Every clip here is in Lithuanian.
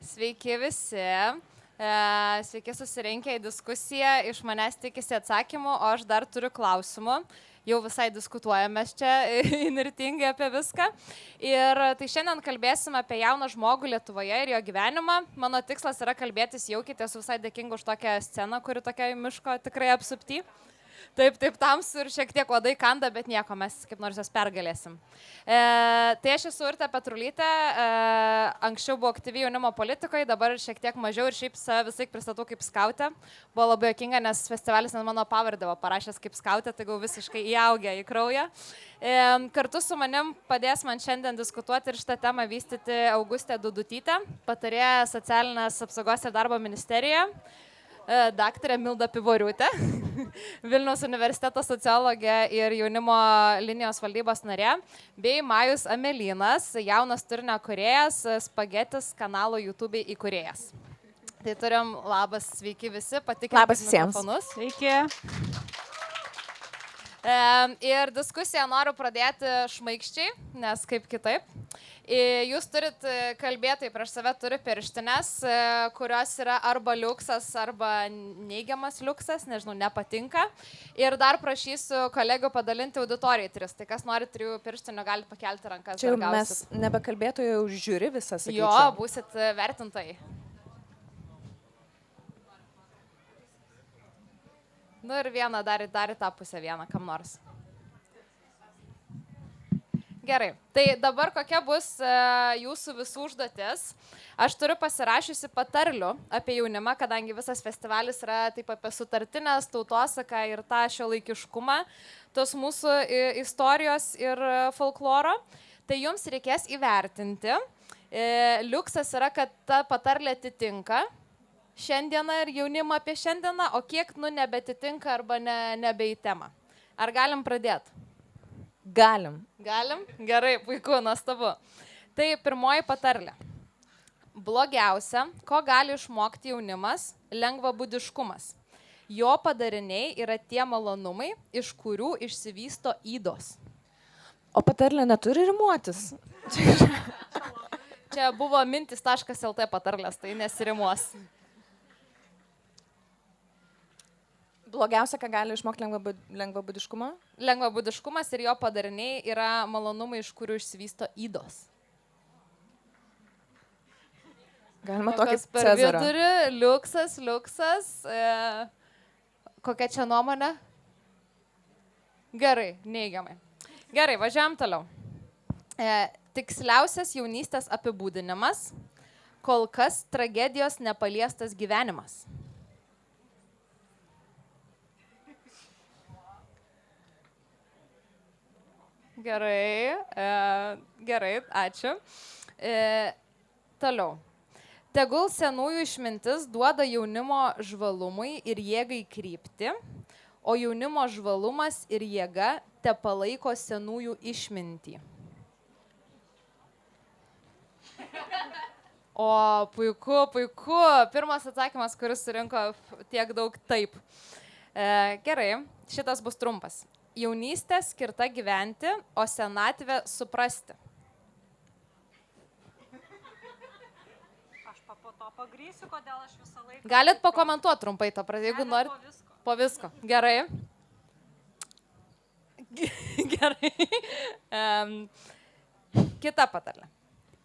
Sveiki visi. Sveiki susirinkę į diskusiją. Iš manęs tikisi atsakymų, o aš dar turiu klausimų. Jau visai diskutuojame čia įnirtingai apie viską. Ir tai šiandien kalbėsime apie jauną žmogų Lietuvoje ir jo gyvenimą. Mano tikslas yra kalbėtis jaukiai, esu visai dėkinga už tokią sceną, kuri tokia miško tikrai apsupty. Taip, tamsu ir šiek tiek uodai kanda, bet nieko, mes kaip nors jas pergalėsim. Tai aš esu Urtė Petrulytė, anksčiau buvau aktyvi jaunimo politikoje, dabar šiek tiek mažiau ir šiaip save visai pristatau kaip skautė. Buvo labai juokinga, nes festivalis ant mano pavardę buvo parašęs kaip skautė, tai gau visiškai įaugę į kraują. Kartu su manim padės man šiandien diskutuoti ir šitą temą vystyti Augustė Dudutytė, patarėja socialinės apsaugos ir darbo ministerijoje. Daktarė Milda Pivoriūtė, Vilniaus universiteto sociologė ir jaunimo linijos valdybos narė, bei Majus Amelinas, jaunas turinio kūrėjas, Spagetis kanalo YouTube įkūrėjas. Tai turim labas, sveiki visi, patikrinkit mikrofonus. Sveiki. Ir diskusiją noriu pradėti šmaikščiai, nes kaip kitaip. Jūs turit kalbėtojai, prieš save turi pirštines, kurios yra arba liuksas, arba neigiamas liuksas, nežinau, nepatinka. Ir dar prašysiu kolegų padalinti auditorijai 3. Tai kas nori 3 pirštinių, galite pakelti rankas. Čia mes nebe kalbėtojai, už žiūri visą, sakyčiau. Jo, būsit vertintojai. Nu ir vieną, dar į tą pusę vieną, kam nors. Gerai, tai dabar kokia bus jūsų visų užduotis. Aš turiu pasirašiusi patarlių apie jaunimą, kadangi visas festivalis yra taip apie sutartinės, tautosaką ir tą šiuolaikiškumą, tos mūsų istorijos ir folkloro. Tai jums reikės įvertinti. Liuksas yra, kad ta patarlė atitinka šiandieną ir jaunimą apie šiandieną, o kiek nebetitinka arba nebe į temą. Ar galim pradėti? Galim. Galim? Gerai, puiku, nuostabu. Tai pirmoji patarlė. Blogiausia, ko gali išmokti jaunimas, lengvabūdiškumas. Jo padariniai yra tie malonumai, iš kurių išsivysto ydos. O patarlė neturi rimuotis. Čia buvo mintis.lt patarlės, tai nesirimuos. Blogiausia, ką gali išmokti lengvabūdiškumą? Lengvabūdiškumas ir jo padariniai yra malonumai, iš kurių išsivysto ydos. Galima tokį per Cezarą. Vidurį, liuksas. Kokia čia nuomonė? Gerai, neigiamai. Gerai, važiuojam toliau. Tiksliausias jaunystės apibūdinimas, kol kas tragedijos nepaliestas gyvenimas. Gerai, ačiū. Toliau. Tegul senųjų išmintis duoda jaunimo žvalumui ir jėgai krypti, o jaunimo žvalumas ir jėga tepalaiko senųjų išmintį. O, puiku. Pirmas atsakymas, kuris surinko tiek daug taip. Gerai, šitas bus trumpas. Jaunystė skirta gyventi, o senatvė suprasti. Aš po to pagrysiu, kodėl aš visą laiką... Galit pakomentuoti trumpai tą pradžią, jeigu norit. Po visko. Gerai. Gerai. Kita patarlė.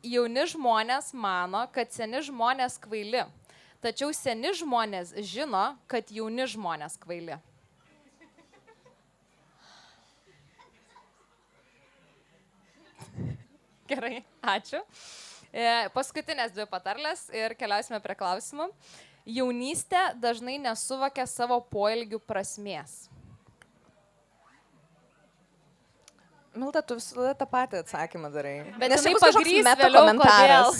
Jauni žmonės mano, kad seni žmonės kvaili, tačiau seni žmonės žino, kad jauni žmonės kvaili. Gerai, ačiū. Paskutinės 2 patarlės ir keliausime prie klausimų. Jaunystė dažnai nesuvokia savo poelgių prasmės. Milda, tu visada tą patį atsakymą darai. Bet jinai pagrįs vėliau kodėl.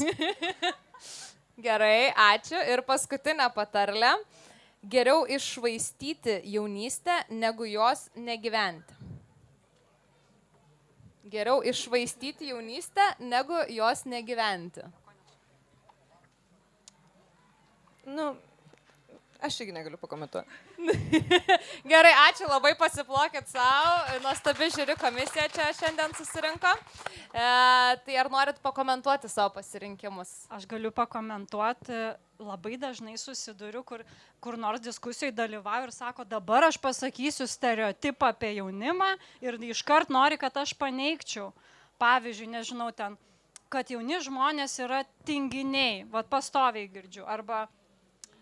Gerai, ačiū. Ir paskutinė patarlė. Geriau iššvaistyti jaunystę, negu jos negyventi. Geriau iššvaistyti jaunystę, negu jos negyventi. Nu, aš irgi negaliu pakomentuoti. Gerai, ačiū, labai pasiplokit savo. Nuostabi žiūri komisija čia šiandien susirinko. Tai ar norit pakomentuoti savo pasirinkimus? Aš galiu pakomentuoti, labai dažnai susiduriu, kur nors diskusijoje dalyvauju ir sako, dabar aš pasakysiu stereotipą apie jaunimą ir iškart nori, kad aš paneigčiau. Pavyzdžiui, nežinau ten, kad jauni žmonės yra tinginiai, vat pastoviai girdžiu, arba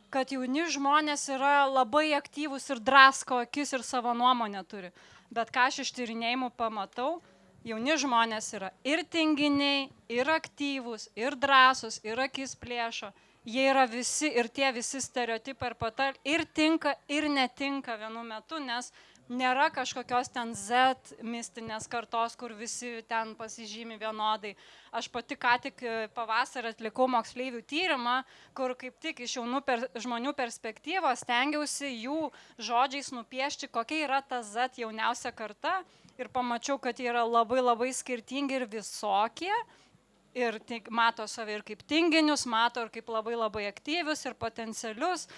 kad jauni žmonės yra labai aktyvūs ir drasko akis ir savo nuomonę turi. Bet ką aš iš tyrinėjimų pamatau, jauni žmonės yra ir tinginiai, ir aktyvūs, ir drąsūs, ir akis plėšo. Jie yra visi ir tie visi stereotipai ir tinka, ir netinka vienu metu, nes nėra kažkokios ten Z mistinės kartos, kur visi ten pasižymi vienodai. Aš pati ką tik pavasarį atlikau moksleivių tyrimą, kur kaip tik iš jaunų žmonių perspektyvos stengiausi jų žodžiais nupiešti, kokia yra ta Z jauniausia karta. Ir pamačiau, kad jie yra labai labai skirtingi ir visokie. Ir mato save ir kaip tinginius, mato ir kaip labai labai aktyvius ir potencialius.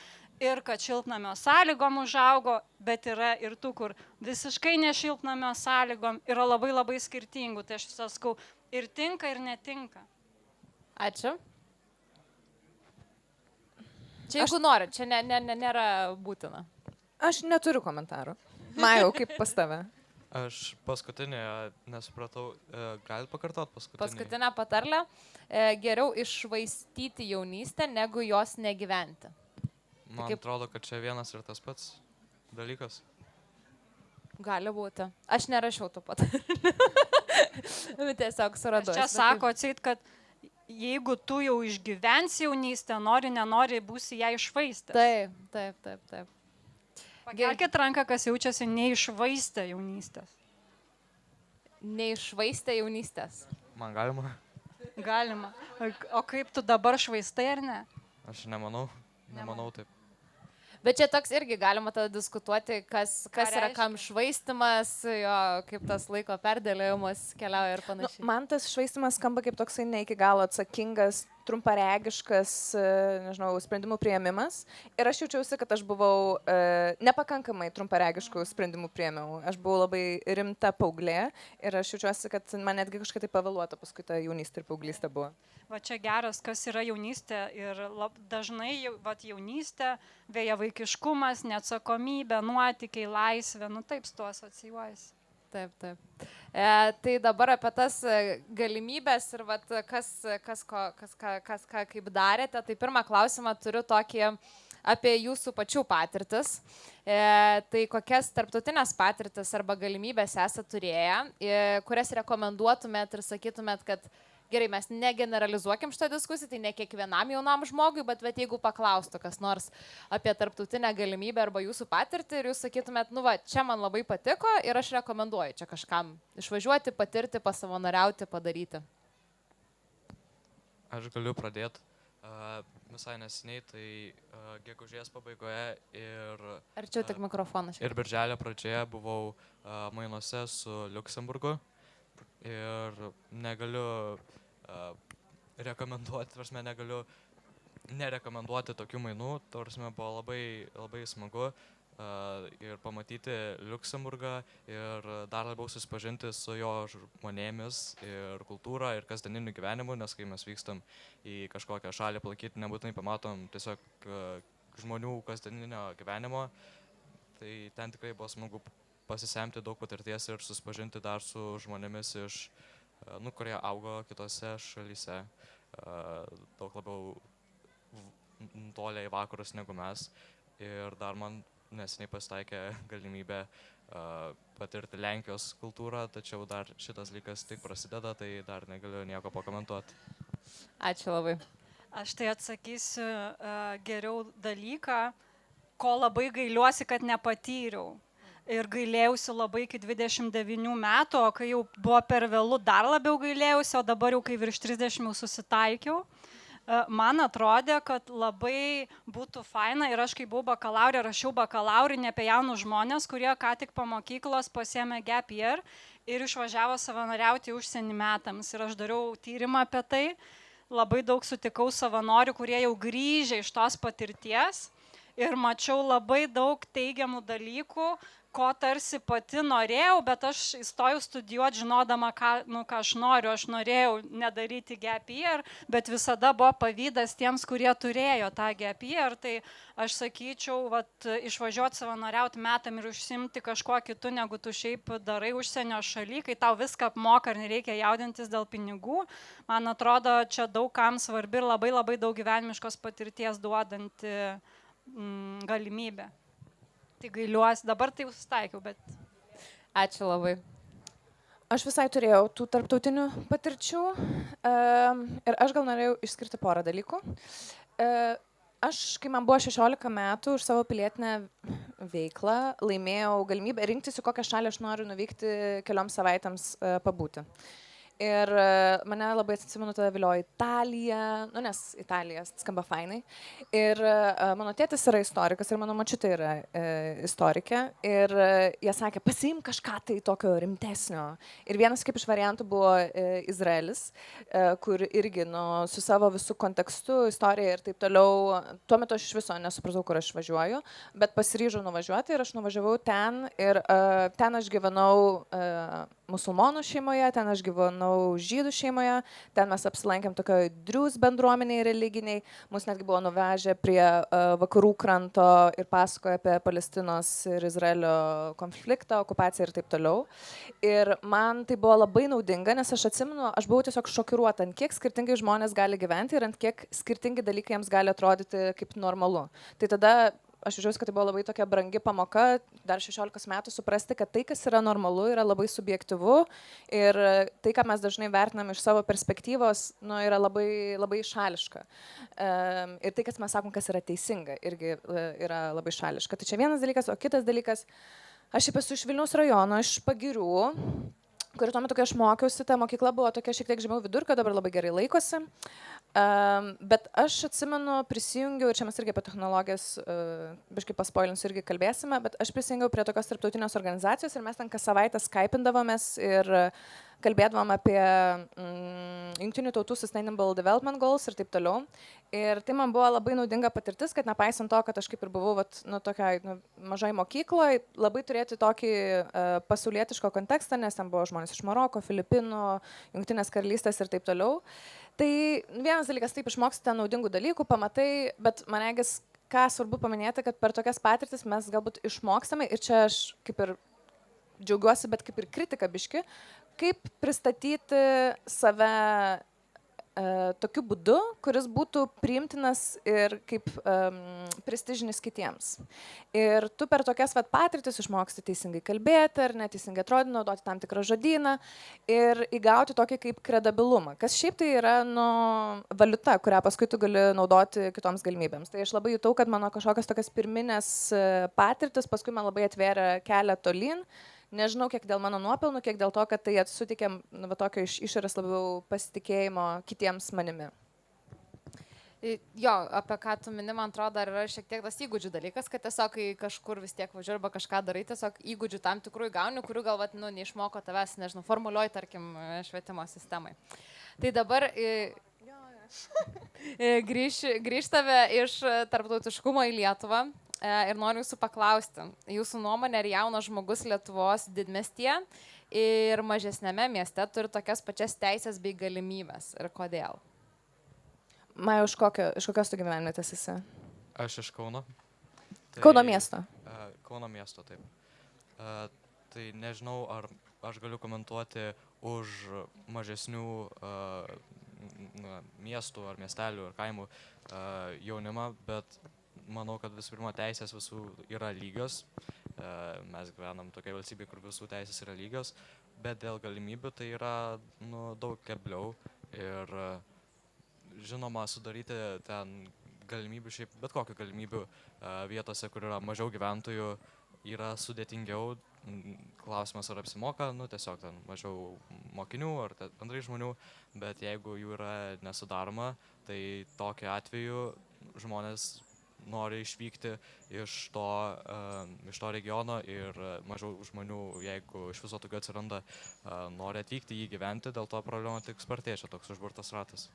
Ir kad šiltnamio sąlygom užaugo, bet yra ir tų, kur visiškai ne šiltnamio sąlygom, yra labai labai skirtingų. Tai aš visą sakau, ir tinka, ir netinka. Ačiū. Čia jeigu nori, čia nėra būtina. Aš neturiu komentarų. Majau, kaip pas tave? Aš paskutinį nesupratau, galit pakartot paskutinį? Paskutinę patarlę. Geriau iššvaistyti jaunystę, negu jos negyventi. Man atrodo, kad čia vienas ir tas pats dalykas. Gali būti. Aš nerašiau tų patarlių. Tiesiog suradau. Čia sako atseit, kad jeigu tu jau išgyvensi jaunystę, nori, nenori, būsi ją iššvaistęs. Taip. Pakelkit ranką, kas jaučiasi neiššvaistę jaunystės. Neiššvaistę jaunystės. Man galima? Galima. O kaip tu dabar švaistai ar ne? Aš nemanau taip. Bet čia toks irgi galima tada diskutuoti, kas yra kam švaistimas, jo, kaip tas laiko perdėlėjimas keliauja ir panašiai. Man tas švaistimas skamba kaip toksai ne iki galo atsakingas, trumparegiškas, nežinau, sprendimų priėmimas. Ir aš jaučiausi, kad aš buvau nepakankamai trumparegiškų sprendimų priėmiau. Aš buvau labai rimta paauglė ir aš jaučiuosi, kad man netgi kažkaip tai pavėluota paskui ta jaunystė ir paauglystė buvo. Va čia geras, kas yra jaunystė ir dažnai jaunystė, vėjavaikiškumas, neatsakomybė, nuotykiai, laisvė, taip su tuo asocijuojasi. Taip. Tai dabar apie tas galimybės ir kas kaip darėte. Tai pirmą klausimą turiu tokį apie jūsų pačių patirtis. Tai kokias tarptautinės patirtis arba galimybės esate turėję, kurias rekomenduotumėt ir sakytumėt, kad gerai, mes negeneralizuokim šitą diskusiją, tai ne kiekvienam jaunam žmogui, bet jeigu paklaustų kas nors apie tarptautinę galimybę arba jūsų patirtį ir jūs sakytumėt, čia man labai patiko ir aš rekomenduoju čia kažkam išvažiuoti, patirti, pasavanoriauti, padaryti. Aš galiu pradėti. Visai nesiniai, tai gegužės pabaigoje ir... Arčiau tik mikrofoną. Ir birželio pradžioje buvau mainuose su Liuksemburgu ir negaliu rekomenduoti, negaliu nerekomenduoti tokių mainų, buvo labai, labai smagu ir pamatyti Liuksemburgą ir dar labiau susipažinti su jo žmonėmis ir kultūra ir kasdieniniu gyvenimu, nes kai mes vykstam į kažkokią šalį aplankyti, nebūtinai pamatom tiesiog žmonių kasdieninio gyvenimo, tai ten tikrai buvo smagu pasisemti daug patirties ir susipažinti dar su žmonėmis kurie augo kitose šalyse, daug labiau toliai į vakarus negu mes. Ir dar man neseniai pasitaikė galimybė patirti Lenkijos kultūrą, tačiau dar šitas dalykas tik prasideda, tai dar negaliu nieko pakomentuoti. Ačiū labai. Aš tai atsakysiu geriau dalyką, ko labai gailiuosi, kad nepatyriau. Ir gailėjausi labai iki 29 metų, o kai jau buvo per vėlu, dar labiau gailėjausi, o dabar jau kai virš 30 jau susitaikiau. Man atrodė, kad labai būtų faina ir aš kai buvau bakalaurė, rašiau bakalaurinį apie jaunus žmonės, kurie ką tik po mokyklos pasiėmė gap year ir išvažiavo savanoriauti užsienį metams. Ir aš dariau tyrimą apie tai, labai daug sutikau savanorių, kurie jau grįžę iš tos patirties. ir mačiau labai daug teigiamų dalykų, ko tarsi pati norėjau, bet aš įstojau studijuoti žinodama, ką aš noriu. Aš norėjau nedaryti gap year, bet visada buvo pavydas tiems, kurie turėjo tą gap year. Tai aš sakyčiau, išvažiuoti savanoriauti metam ir užsimti kažkuo kitu, negu tu šiaip darai užsienio šaly, kai tau viską apmoka ir nereikia jaudintis dėl pinigų. Man atrodo, čia daug kam svarbi ir labai labai daug gyvenimiškos patirties duodanti galimybė. Tai gailiuosi, dabar tai susitaikiau, bet... Ačiū labai. Aš visai turėjau tų tarptautinių patirčių ir aš gal norėjau išskirti porą dalykų. Aš, kai man buvo 16 metų, už savo pilietinę veiklą laimėjau galimybę rinktis, į kokią šalį aš noriu nuvykti kelioms savaitėms pabūti. Ir mane labai atsimenu, tada viliojo Italija, nes Italija skamba fainai. Ir mano tėtis yra istorikas ir mano močiutė yra istorikė. Ir jie sakė, pasiim kažką tai tokio rimtesnio. Ir vienas kaip iš variantų buvo Izraelis, kur irgi su savo visų kontekstu, istorija ir taip toliau. Tuo metu aš iš viso nesupratau, kur aš važiuoju, bet pasiryžau nuvažiuoti ir aš nuvažiavau ten. Ir ten aš gyvenau musulmonų šeimoje, ten aš gyvenau žydų šeimoje, ten mes apsilankėm tokioje Druze bendruomeniai religiniai, mus netgi buvo nuvežę prie vakarų kranto ir pasakojo apie Palestinos ir Izraelio konfliktą, okupaciją ir taip toliau. Ir man tai buvo labai naudinga, nes aš atsimenu, aš buvau tiesiog šokiruota, ant kiek skirtingai žmonės gali gyventi ir ant kiek skirtingi dalykai jiems gali atrodyti kaip normalu. Tai tada aš žiūrėjau, kad tai buvo labai tokia brangi pamoka, dar 16 metų suprasti, kad tai, kas yra normalu, yra labai subjektyvu ir tai, ką mes dažnai vertinam iš savo perspektyvos, yra labai, labai šališka. Ir tai, kas mes sakom, kas yra teisinga, irgi yra labai šališka. Tai čia vienas dalykas, o kitas dalykas, aš šiaip esu iš Vilniaus rajono, iš Pagirių, kuri tuo metu, kai aš mokiausi, ta mokykla buvo tokia šiek tiek žemiau vidurkio, dabar labai gerai laikosi. Bet aš atsimenu, prisijungiau, ir čia mes irgi apie technologijas, biškai paspoilinsiu, irgi kalbėsime, bet aš prisijungiau prie tokios tarptautinės organizacijos ir mes ten kas savaitę skypindavomės ir kalbėdavom apie Jungtinių tautų Sustainable Development Goals ir taip toliau. Ir tai man buvo labai naudinga patirtis, kad nepaisant to, kad aš kaip ir buvau tokiai mažai mokykloje, labai turėti tokį pasaulietišką kontekstą, nes ten buvo žmonės iš Maroko, Filipinų, Jungtinės karalystės ir taip toliau. Tai vienas dalykas, taip išmoksite naudingų dalykų, pamatai, bet man regis, ką svarbu paminėti, kad per tokias patirtis mes galbūt išmokstame, ir čia aš kaip ir džiaugiuosi, bet kaip ir kritika biški, kaip pristatyti save tokiu būdu, kuris būtų priimtinas ir kaip prestižinis kitiems. Ir tu per tokias patirtis išmoksti teisingai kalbėti ar neteisingai atrodyti, naudoti tam tikrą žodyną ir įgauti tokį kaip kredibilumą, kas šiaip tai yra valiuta, kurią paskui tu gali naudoti kitoms galimybėms. Tai aš labai jutau, kad mano kažkokios tokias pirminės patirtis paskui man labai atvėrė kelią tolyn. Nežinau, kiek dėl mano nuopelnų, kiek dėl to, kad tai suteikė tokio iš išorės labiau pasitikėjimo kitiems manimi. Jo, apie ką tu mini, man atrodo, dar yra šiek tiek tas įgūdžių dalykas, kad tiesiog, kai kažkur vis tiek važiuoji arba kažką darai, tiesiog įgūdžių tam tikrų įgauni, kurių gal neišmoko tavęs, nežinau, formuliuoji, tarkim, švietimo sistemai. Tai dabar grįžtame iš tarptautiškumo į Lietuvą. Ir noriu jūsų paklausti, jūsų nuomonė, ar jaunas žmogus Lietuvos didmiestyje ir mažesnėme mieste turi tokias pačias teisės bei galimybės ir kodėl? Maja, iš kokios tu gyvenvietės esi? Aš iš Kauno. Kauno miesto? Kauno miesto, taip. Tai nežinau, ar aš galiu komentuoti už mažesnių miestų ar miestelių ar kaimų jaunimą, bet manau, kad visų pirma teisės visų yra lygios. Mes gyvenam tokia valstybė, kur visų teisės yra lygios, bet dėl galimybių tai yra daug kebliau ir žinoma sudaryti ten galimybių, šiaip bet kokių galimybių vietose, kur yra mažiau gyventojų, yra sudėtingiau. Klausimas, ar apsimoka, tiesiog ten mažiau mokinių ar bendrai žmonių, bet jeigu jų yra nesudaroma, tai tokiu atveju žmonės nori išvykti iš to regiono ir mažiau žmonių, jeigu iš viso tokių atsiranda, nori atvykti jį gyventi, dėl to problema tik spartėja, čia toks užburtas ratas.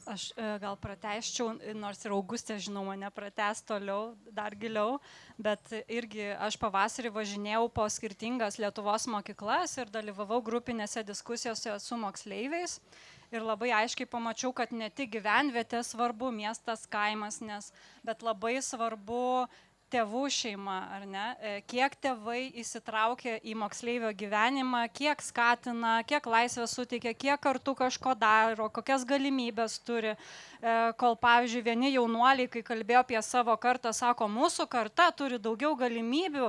Aš gal pratęsčiau, nors ir Augustė, žinau, mane pratęs toliau, dar giliau, bet irgi aš pavasarį važinėjau po skirtingas Lietuvos mokyklas ir dalyvavau grupinėse diskusijose su moksleiviais. Ir labai aiškiai pamačiau, kad ne tik gyvenvietė svarbu, miestas, kaimas, bet labai svarbu tėvų šeima, ar ne? Kiek tėvai įsitraukia į moksleivio gyvenimą, kiek skatina, kiek laisvę suteikia, kiek kartu kažko daro, kokias galimybės turi. Kol, pavyzdžiui, vieni jaunuoliai, kai kalbėjo apie savo kartą, sako, mūsų karta turi daugiau galimybių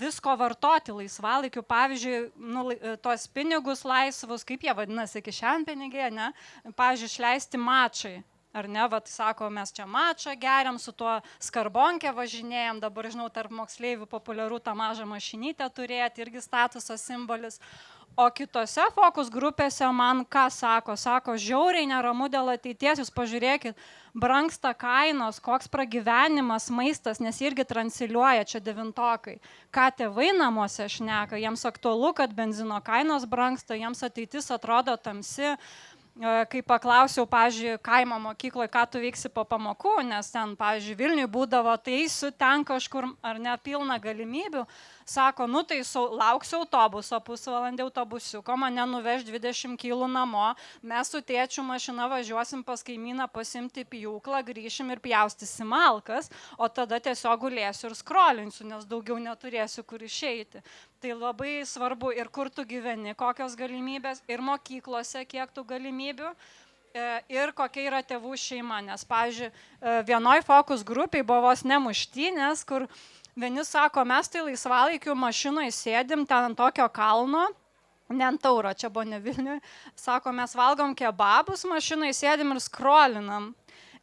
visko vartoti laisvalaikiu, pavyzdžiui, tos pinigus laisvus, kaip jie vadinasi, kišenpinigiai, ne? Pavyzdžiui, išleisti mačai. Ar ne, vat sako, mes čia mačą geriam, su tuo skarbonkę važinėjom, dabar, žinau, tarp moksleivių populiaru tą mažą mašinytę turėti, irgi statuso simbolis. O kitose fokus grupėse man ką sako, žiauriai neramu dėl ateities, jūs pažiūrėkit, brangsta kainos, koks pragyvenimas, maistas, nes irgi transliuoja čia devintokai. Ką tėvai namuose šneka, jiems aktualu, kad benzino kainos brangsta, jiems ateitis atrodo tamsi. Kai paklausiau, pavyzdžiui, kaimo mokykloje, ką tu veiksi po pamokų, nes ten, pavyzdžiui, Vilniui būdavo, tai eisiu ten kažkur, ar ne, pilna galimybių, sako, nu tai lauksiu autobuso, pusvalandį autobusiuko, mane nuveš 20 kg namo, mes su tėčiu mašina važiuosim pas kaimyną pasimti pjūklą, grįšim ir pjaustysim malkas, o tada tiesiog gulėsiu ir skrolinsiu, nes daugiau neturėsiu kur išeiti. Tai labai svarbu ir kur tu gyveni, kokios galimybės, ir mokyklose kiek tų galimybių, ir kokia yra tėvų šeima. Nes, pavyzdžiui, vienoj fokus grupiai buvo vos nemuštynės, kur vieni sako, mes tai laisvalaikiu mašinoje sėdim ten ant tokio kalno, ne ant tauro, čia buvo ne Vilniui, sako, mes valgom kebabus, mašinoje sėdim ir skrolinam.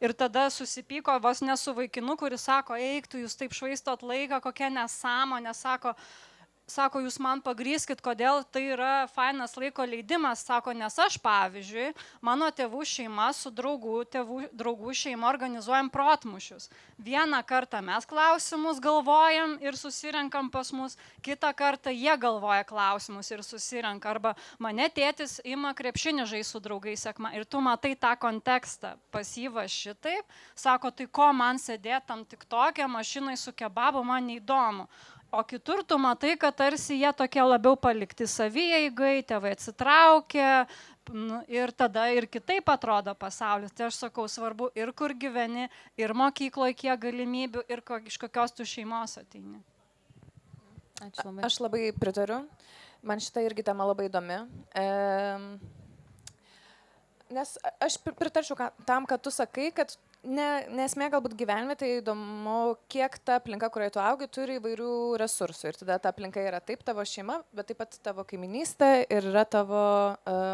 Ir tada susipyko vos ne su vaikinu, kuris sako, eik, tu jūs taip švaistot laiką, kokia nesąmonė, sako, jūs man pagrįskit, kodėl tai yra fainas laiko leidimas, sako, nes aš, pavyzdžiui, mano tėvų šeima su draugų šeima organizuojam protmušius. Vieną kartą mes klausimus galvojam ir susirenkam pas mus, kitą kartą jie galvoja klausimus ir susirenka. Arba mane tėtis ima krepšinį žaisti su draugais ir tu matai tą kontekstą. Pasyva šitaip, sako, tai ko man sėdėti tam tik tokia mašinai su kebabu, man neįdomu. O kitur tu matai, kad tarsi jie tokie labiau palikti savieigai, tėvai atsitraukia ir tada ir kitaip atrodo pasaulis. Tai aš sakau, svarbu ir kur gyveni, ir mokykloje kiek galimybių, ir iš kokios tu šeimos ateini. Ačiū labai. Aš labai pritariu. Man šita irgi tema labai įdomi. Nes aš pritarčiau tam, kad tu sakai, kad nesmė galbūt gyvenime, tai įdomu, kiek ta aplinka, kurioje tu augi, turi įvairių resursų. Ir tada ta aplinka yra taip tavo šeima, bet taip pat tavo kaiminystė ir yra tavo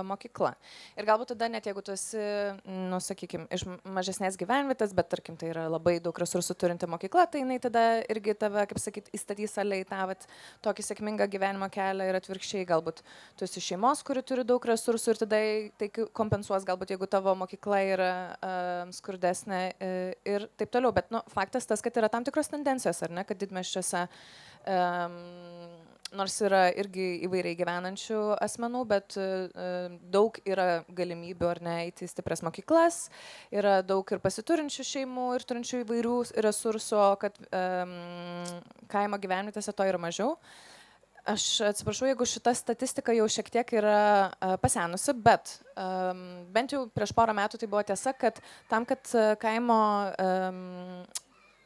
mokykla. Ir galbūt tada net jeigu tu esi, nu, sakykime, iš mažesnės gyvenvietės, bet tarkim tai yra labai daug resursų turinti mokykla, tai jinai tada irgi tave, kaip sakyti, įstatys alei tą tokį sėkmingą gyvenimo kelią ir atvirkščiai. Galbūt tu esi šeimos, kuri turi daug resursų ir tada tai kompensuos, galbūt jeigu tavo mokykla yra skurdesnė ir taip toliau, bet faktas tas, kad yra tam tikros tendencijos, ar ne, kad didmiesčiuose nors yra irgi įvairiai gyvenančių asmenų, bet daug yra galimybių, ar ne, eiti į stiprias mokyklas, yra daug ir pasiturinčių šeimų ir turinčių įvairių resursų, kad kaimo gyvenvietėse to yra mažiau. Aš atsiprašau, jeigu šita statistika jau šiek tiek yra pasenusi, bet bent jau prieš porą metų tai buvo tiesa, kad tam, kad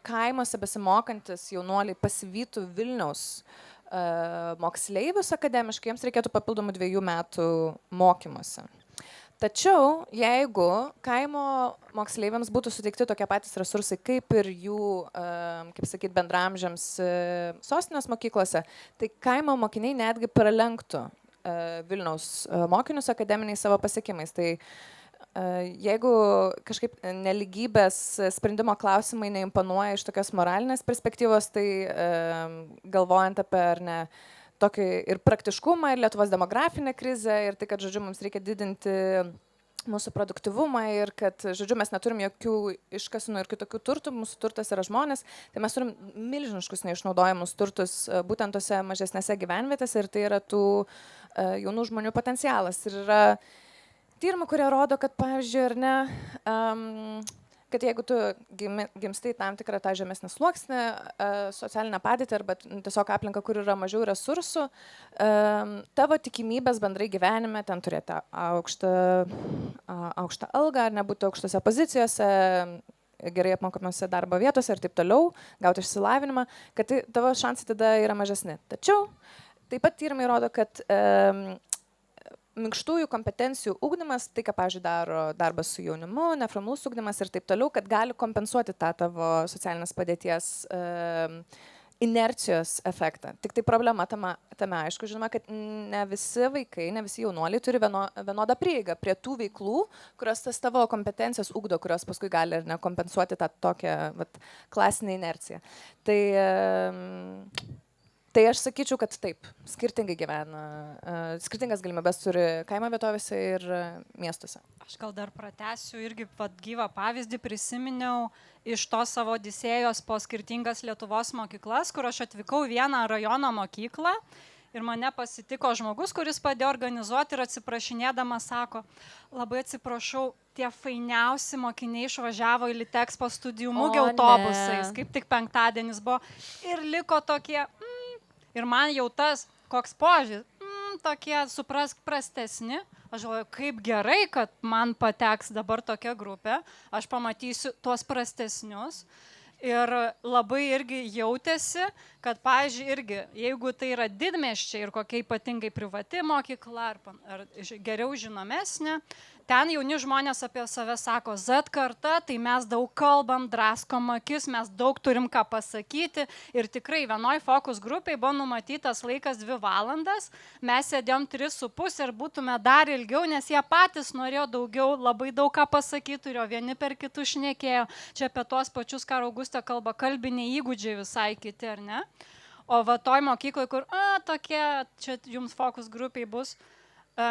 kaimuose besimokantis jaunuoliai pasivytų Vilniaus moksleivius akademiškai, jiems reikėtų papildomų 2 metų mokymuose. Tačiau, jeigu kaimo moksleiviams būtų suteikti tokie patys resursai, kaip ir jų, kaip sakyti, bendramžiams sostinės mokyklose, tai kaimo mokiniai netgi pralenktų Vilniaus mokinius akademiniais savo pasiekimais. Tai jeigu kažkaip neligybės sprendimo klausimai neimponuoja iš tokios moralinės perspektyvos, tai galvojant apie, ar ne, tokį ir praktiškumą, ir Lietuvos demografinę krizę, ir tai, kad, žodžiu, mums reikia didinti mūsų produktyvumą ir kad, žodžiu, mes neturim jokių iškasenų ir kitokių turtų, mūsų turtas yra žmonės, tai mes turim milžiniškus neišnaudojamus turtus būtent tose mažesnėse gyvenvietėse ir tai yra tų jaunų žmonių potencialas. Ir yra tyrimų, kurie rodo, kad, pavyzdžiui, ar ne, kad jeigu tu gimstai tam tikrą tą žemesnį sluoksnį, socialinę padėtį arba tiesiog aplinką, kur yra mažiau resursų, tavo tikimybės bendrai gyvenime ten turėti aukštą algą, ar nebūti aukštose pozicijose, gerai apmokamose darbo vietose ir taip toliau, gauti išsilavinimą, kad tavo šansai tada yra mažesni. Tačiau taip pat tyrimai rodo, kad minkštųjų kompetencijų ugdymas, tai ką, pavyzdžiui, daro darbas su jaunimu, neformalus ugdymas ir taip toliau, kad gali kompensuoti tą tavo socialinės padėties inercijos efektą. Tik tai problema tame aišku, žinoma, kad ne visi vaikai, ne visi jaunuoliai turi vienodą prieigą prie tų veiklų, kurios tas tavo kompetencijas ugdo, kurios paskui gali ir nekompensuoti tą tokią klasinę inerciją. Tai aš sakyčiau, kad taip, skirtingai gyvena, skirtingas galimybės turi kaimo vietovėse ir miestuose. Aš gal dar pratęsiu irgi gyvą pavyzdį, prisiminiau iš to savo odisėjos po skirtingas Lietuvos mokyklas, kur aš atvykau vieną rajono mokyklą ir mane pasitiko žmogus, kuris padėjo organizuoti ir atsiprašinėdamas sako, labai atsiprašau, tie fainiausi mokiniai išvažiavo į Litexpo studijų mugę autobusais, kaip tik penktadienis buvo ir liko tokie... Ir man jau tas, koks požiūris, tokie suprask prastesni, aš galvoju, kaip gerai, kad man pateks dabar tokia grupė, aš pamatysiu tuos prastesnius. Ir labai irgi jautėsi, kad, pavyzdžiui, irgi, jeigu tai yra didmiesčiai ir kokia ypatingai privati mokykla ar geriau žinomesnė, ten jauni žmonės apie save sako, Z karta, tai mes daug kalbam, draskom akis, mes daug turim ką pasakyti ir tikrai vienoj fokus grupiai buvo numatytas laikas 2 valandas, mes sėdėjom 3,5 ir būtume dar ilgiau, nes jie patys norėjo daugiau, labai daug ką pasakyti, ir vieni per kitus šnekėjo. Čia apie tuos pačius, ką Augustė kalba, kalbiniai įgūdžiai visai kiti, ar ne? O va toj mokyklai, kur, tokie, čia jums fokus grupiai bus,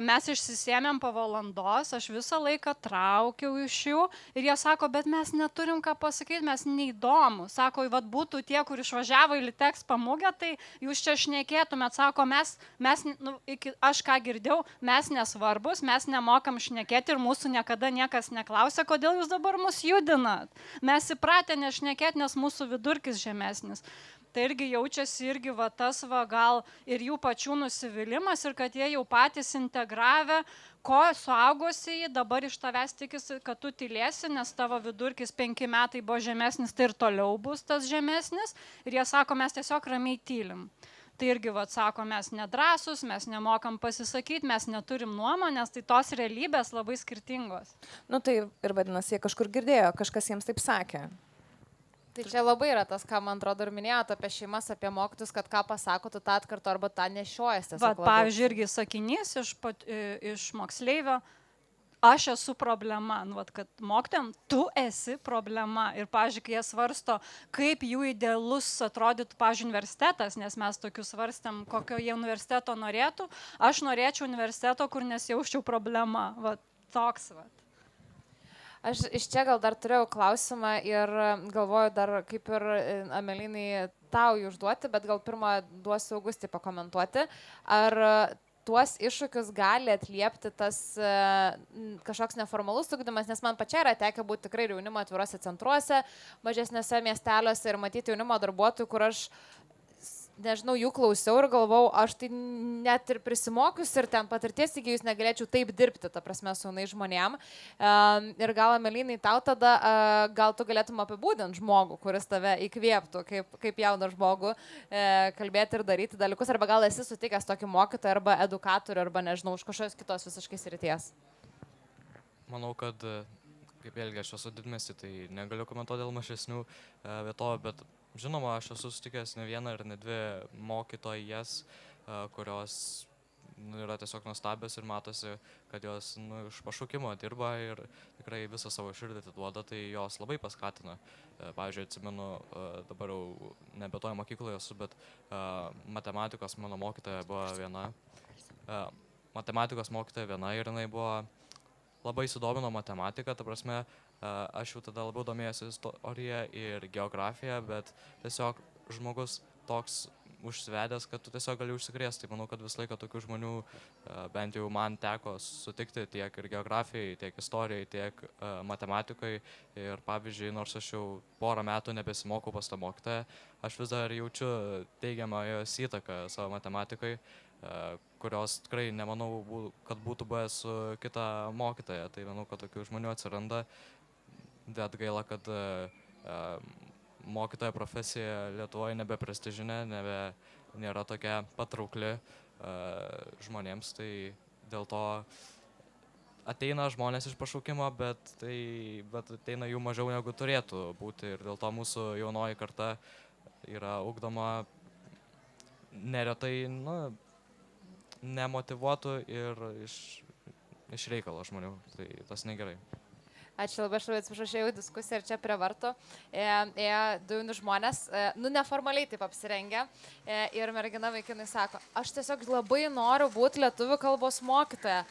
mes išsisėmėm po valandos, aš visą laiką traukiau iš jų ir jie sako, bet mes neturim ką pasakyti, mes neįdomu. Sako, vat būtų tie, kur išvažiavo į Litexpo mugę, tai jūs čia šnekėtumėt. Sako, aš ką girdėjau, mes nesvarbus, mes nemokam šnekėti ir mūsų niekada niekas neklausė, kodėl jūs dabar mus judinat. Mes įpratę nešnekėti, nes mūsų vidurkis žemesnis. Tai irgi jaučiasi irgi tas gal ir jų pačių nusivylimas ir kad jie jau patys integravę, ko suaugusieji dabar iš tavęs tikisi, kad tu tylėsi, nes tavo vidurkis 5 metai buvo žemesnis, tai ir toliau bus tas žemesnis. Ir jie sako, mes tiesiog ramiai tylim. Tai irgi sako, mes nedrąsus, mes nemokam pasisakyti, mes neturim nuomonės, tai tos realybės labai skirtingos. Nu tai ir vadinasi, jie kažkur girdėjo, kažkas jiems taip sakė. Tai čia labai yra tas, ką man atrodo ir minėjote apie šeimas, apie mokytus, kad ką pasako, tu tą atkarto arba tą nešiojasi. Pavyzdžiui, irgi sakinys iš moksleivio, aš esu problema, kad mokytojam, tu esi problema. Ir, pavyzdžiui, kai jie svarsto, kaip jų idealus atrodytų, pavyzdžiui, universitetas, nes mes tokius svarstėm, kokio jie universiteto norėtų, aš norėčiau universiteto, kur nesijauščiau problema. Toks. Aš iš čia gal dar turėjau klausimą ir galvoju dar kaip ir Amelinai tau jį užduoti, bet gal pirmą duosiu Augustį pakomentuoti. Ar tuos iššūkius gali atliepti tas kažkoks neformalus ugdymas, nes man pačiai yra tekę būti tikrai jaunimo atvirose centruose, mažesniuose miesteliuose ir matyti jaunimo darbuotojų, kur aš nežinau, jų klausiau ir galvau, aš tai net ir prisimokius ir ten patirties įgijus negalėčiau taip dirbti, ta prasme, su jaunais žmonėm. Ir gal, Amelinai, tau tada, gal tu galėtum apibūdinti žmogų, kuris tave įkvėptų, kaip jauną žmogų, kalbėti ir daryti dalykus, arba gal esi sutikęs tokį mokytoją, arba edukatorių, arba nežinau, iš kažkokios kitos visiškai srities. Manau, kad kaip vėlgi aš esu didmiesty, tai negaliu komentuoti dėl mažesnių vietovių, bet žinoma, aš esu sutikęs ne vieną ir ne 2 mokytojas, kurios yra tiesiog nuostabios ir matosi, kad jos iš pašaukimo dirba ir tikrai visą savo širdį atiduoda, tai jos labai paskatina. Pavyzdžiui, atsimenu, dabar jau nebe toje mokykloje esu, bet matematikos mano mokytoja buvo viena. Matematikos mokytoja viena ir jinai buvo labai sudomino matematiką, ta prasme, aš jau tada labiau domėjęs istoriją ir geografiją, bet tiesiog žmogus toks užsivedęs, kad tu tiesiog gali užsikrėsti. Tai manau, kad visą laiką tokių žmonių, bent jau man teko sutikti tiek ir geografijai, tiek istorijai, tiek matematikai. Ir pavyzdžiui, nors aš jau porą metų nebesimokau pas tą mokytoją, aš vis dar jaučiu teigiamą jos įtaką savo matematikai, kurios tikrai nemanau, kad būtų buvę su kita mokytoja. Tai manau, kad tokių žmonių atsiranda, bet gaila, kad mokytojo profesija Lietuvoje nebeprestižinė, nėra tokia patraukli žmonėms, tai dėl to ateina žmonės iš pašaukimo, bet ateina jų mažiau negu turėtų būti ir dėl to mūsų jaunoji karta yra ugdoma neretai nemotyvuotų ir iš reikalo žmonių, tai tas negerai. Ačiū labai, aš labai atsiprašau, aš ėjau į diskusiją ir čia prie vartų. Ėjo du jauni žmonės, neformaliai taip apsirengę. Ir mergina vaikinai sako, aš tiesiog labai noriu būti lietuvių kalbos mokytoja.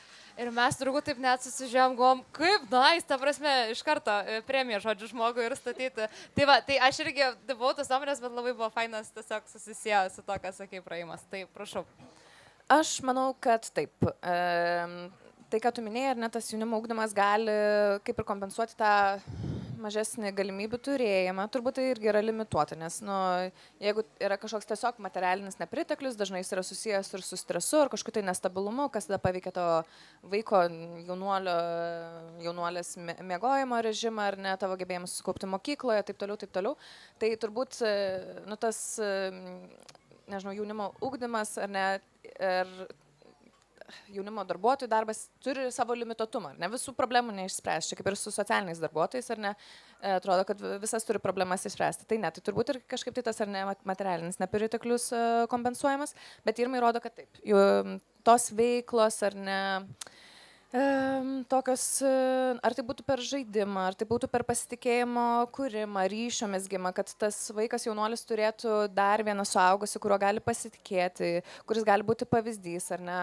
Ir mes turbūt taip net susižiūrėjom, galvom, kaip ta prasme, iš karto premiją žodžių žmogui ir statyti. Tai aš irgi buvau tas nuomonės, bet labai buvo fainas tiesiog susisėjo su to, ką sakei, praėjimas. Tai prašau. Aš manau, kad taip. Tai, ką tu minėjai, ar ne, tas jaunimo ugdymas gali kaip ir kompensuoti tą mažesnį galimybių turėjimą, turbūt tai irgi yra limituota, nes jeigu yra kažkoks tiesiog materialinis nepriteklius, dažnai jis yra susijęs ir su stresu ar kažkokiu tai nestabilumu, kas tada paveikia to vaiko jaunuolės miegojimo režimą ar ne, tavo gebėjimus sukaupti mokykloje, taip toliau. Tai turbūt tas, nežinau, jaunimo ugdymas ar ne, ir jaunimo darbuotojų darbas turi savo limituotumą, ne visų problemų neišspręs, čia kaip ir su socialiniais darbuotojais, ar ne, atrodo, kad visas turi problemas išspręsti. Tai ne, tai turbūt ir kažkaip tai tas ar ne materialinis nepriteklius kompensuojamas, bet tyrimai rodo, kad taip. Tos veiklos ar ne, tokios, ar tai būtų per žaidimą, ar tai būtų per pasitikėjimo kūrimą, ryšio mezgimą, kad tas vaikas jaunuolis turėtų dar vieną suaugusį, kuriuo gali pasitikėti, kuris gali būti pavyzdys, ar ne,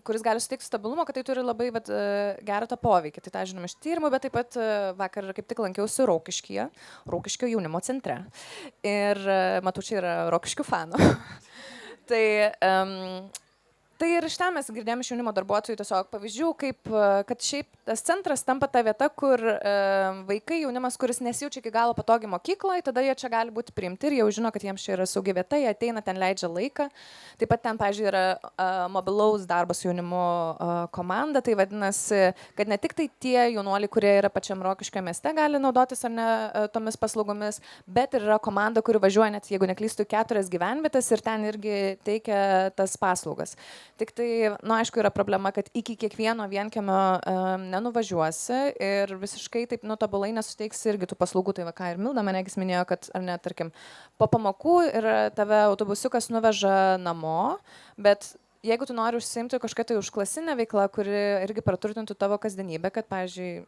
kuris gali suteikti stabilumo, kad tai turi labai gerą tą poveikį. Tai tą žinom iš tyrimų, bet taip pat vakar kaip tik lankiausi Rokiškio jaunimo centre. Ir matau, čia yra Rokiškių fanų. Tai ir iš ten mes girdėjome iš jaunimo darbuotojų tiesiog pavyzdžių, kad šiaip tas centras tampa ta vieta, kur vaikai, jaunimas, kuris nesijaučia iki galo patogiai mokykloje, tada jie čia gali būti priimti ir jau žino, kad jiems čia yra saugi vieta, jie ateina, ten leidžia laiką. Taip pat ten, pavyzdžiui, yra mobilaus darbo su jaunimu komanda, tai vadinasi, kad ne tik tai tie jaunuoliai, kurie yra pačiam Rokiškio mieste, gali naudotis ar ne tomis paslaugomis, bet ir yra komanda, kuri važiuoja net, jeigu neklystu, 4 gyvenvietes ir ten irgi teikia tas paslaugas. Tik tai, aišku, yra problema, kad iki kiekvieno vienkiemio nenuvažiuosi ir visiškai taip, tobulai nesuteiksi irgi tų paslaugų. Tai ką ir Milda manegis minėjo, kad, ar ne, tarkim, po pamokų ir tave autobusiukas nuveža namo, bet jeigu tu nori užsiimti kažkokią tai užklasinę veiklą, kuri irgi praturtintų tavo kasdienybę, kad, pavyzdžiui,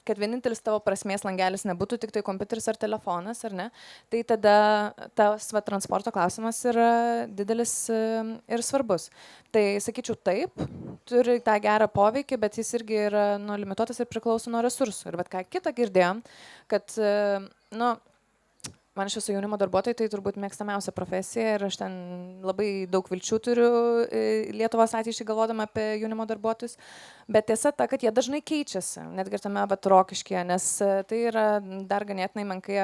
kad vienintelis tavo prasmės langelis nebūtų tik tai kompiuteris ar telefonas, ar ne, tai tada tas transporto klausimas yra didelis ir svarbus. Tai sakyčiau taip, turi tą gerą poveikį, bet jis irgi yra limituotas ir priklauso nuo resursų. Ir ką kitą girdėjom, kad, man iš viso jaunimo darbuotojai tai turbūt mėgstamiausia profesija ir aš ten labai daug vilčių turiu Lietuvos ateičiai galvodama apie jaunimo darbuotojus, bet tiesa ta, kad jie dažnai keičiasi, netgi tame Rokiškyje, nes tai yra dar ganėtinai menkai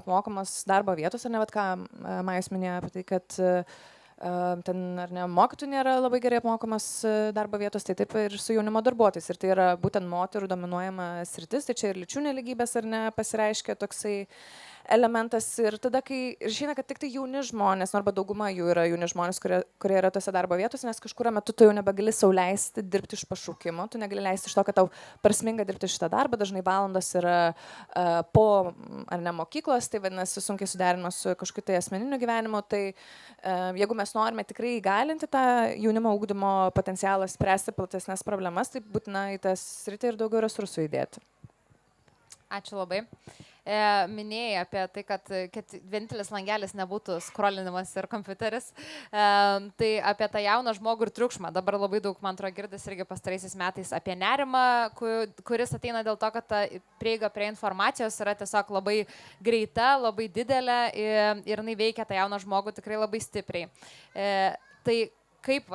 apmokamos darbo vietos, ar ne, ką Majus minėjo apie tai, kad ten ar ne, mokytojų nėra labai gerai apmokamas darbo vietos, tai taip ir su jaunimo darbuotojais. Ir tai yra būtent moterų dominuojama sritis, tai čia ir lyčių nelygybės ar ne pasireiškia toksai elementas. Ir tada, kai žinai, kad tik tai jauni žmonės, arba dauguma jų yra jauni žmonės, kurie yra tose darbo vietose, nes kažkurio metu tu jau nebegali sau leisti dirbti iš pašaukimo, tu negali leisti iš to, kad tau prasminga dirbti šitą darbą, dažnai valandos yra po ar ne mokyklos, tai vadinasi sunkiai suderinamos su kažkokiu tai asmeniniu gyvenimu. Tai jeigu mes norime tikrai įgalinti tą jaunimo ugdymo potencialą, spręsti platesnės problemas, tai būtina į tą sritį ir daugiau resursų įdėti. Ačiū labai. minėjai apie tai, kad vienintelis langelis nebūtų skrolinimas ir kompiuteris. Tai apie tą jauną žmogų ir triukšmą. Dabar labai daug, man atrodo, girdis irgi pastaraisiais metais apie nerimą, kuris ateina dėl to, kad ta prieiga prie informacijos yra tiesiog labai greita, labai didelė ir jinai veikia tą jauną žmogų tikrai labai stipriai. Tai kaip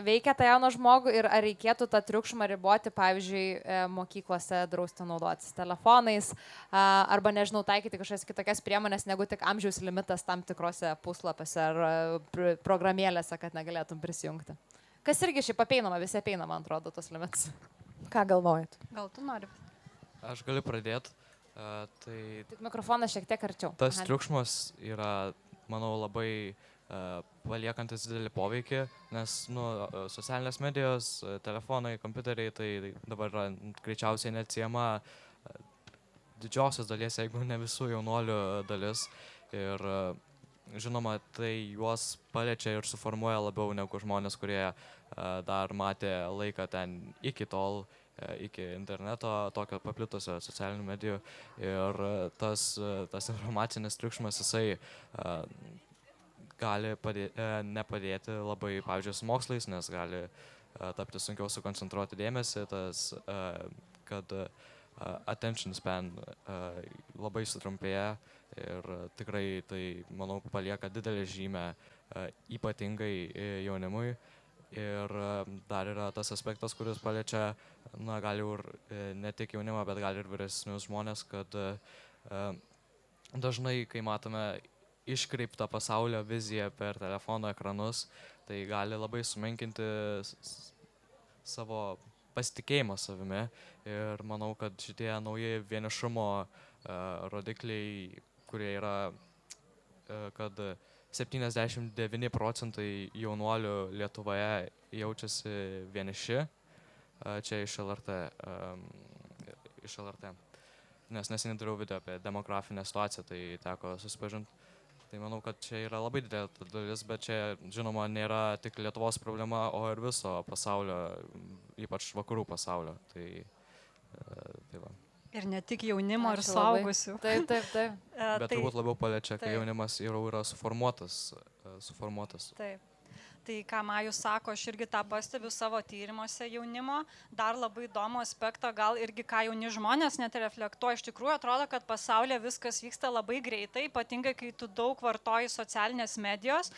veikia tą jauną žmogų ir ar reikėtų tą triukšmą riboti, pavyzdžiui, mokyklose drausti naudotis telefonais arba, nežinau, taikyti kažkokias kitokias priemonės negu tik amžiaus limitas tam tikrose puslapiuose ar programėlėse, kad negalėtum prisijungti. Kas irgi šiaip apeinama, visi apeina, man atrodo, tos limitus. Ką galvojat? Gal tu nori? Aš galiu pradėti. Tik mikrofonas šiek tiek arčiau. Tas triukšmas yra, manau, labai paliekantis didelį poveikį, nes socialinės medijos, telefonai, kompiuteriai, tai dabar yra greičiausiai neatsiejama didžiosios dalies, jeigu ne visų jaunuolių dalis. Ir žinoma, tai juos paliečia ir suformuoja labiau negu žmonės, kurie dar matė laiką ten iki tol, iki interneto, tokio paplitusio socialinių medijų. Ir tas informacinis triukšmas, jisai gali nepadėti labai, pavyzdžiui, su mokslais, nes gali tapti sunkiau sukoncentruoti dėmesį, kad attention span labai sutrumpėja ir tikrai tai, manau, palieka didelę žymę ypatingai jaunimui. Ir dar yra tas aspektas, kuris paliečia, gali ir ne tik jaunimą, bet gali ir vyresnius žmonės, kad dažnai, kai matome iškreiptą pasaulio viziją per telefono ekranus, tai gali labai sumenkinti savo pasitikėjimą savimi. Ir manau, kad šitie nauji vienišumo rodikliai, kurie yra, kad 79% jaunuolių Lietuvoje jaučiasi vieniši, čia iš LRT. Nes neseniai dariau video apie demografinę situaciją, tai teko susipažinti. Tai manau, kad čia yra labai didelė dalis, bet čia, žinoma, nėra tik Lietuvos problema, o ir viso pasaulio, ypač vakarų pasaulio. Tai va. Ir ne tik jaunimo, ir suaugusių. Taip. Bet turbūt labiau paliečia, kai jaunimas jau yra suformuotas. Taip. Tai ką Majus sako, aš irgi tą pastebiu savo tyrimuose jaunimo. Dar labai įdomų aspektą, gal irgi ką jauni žmonės net reflektuoja. Iš tikrųjų atrodo, kad pasaulyje viskas vyksta labai greitai, ypatingai kai tu daug vartoji socialinės medijos,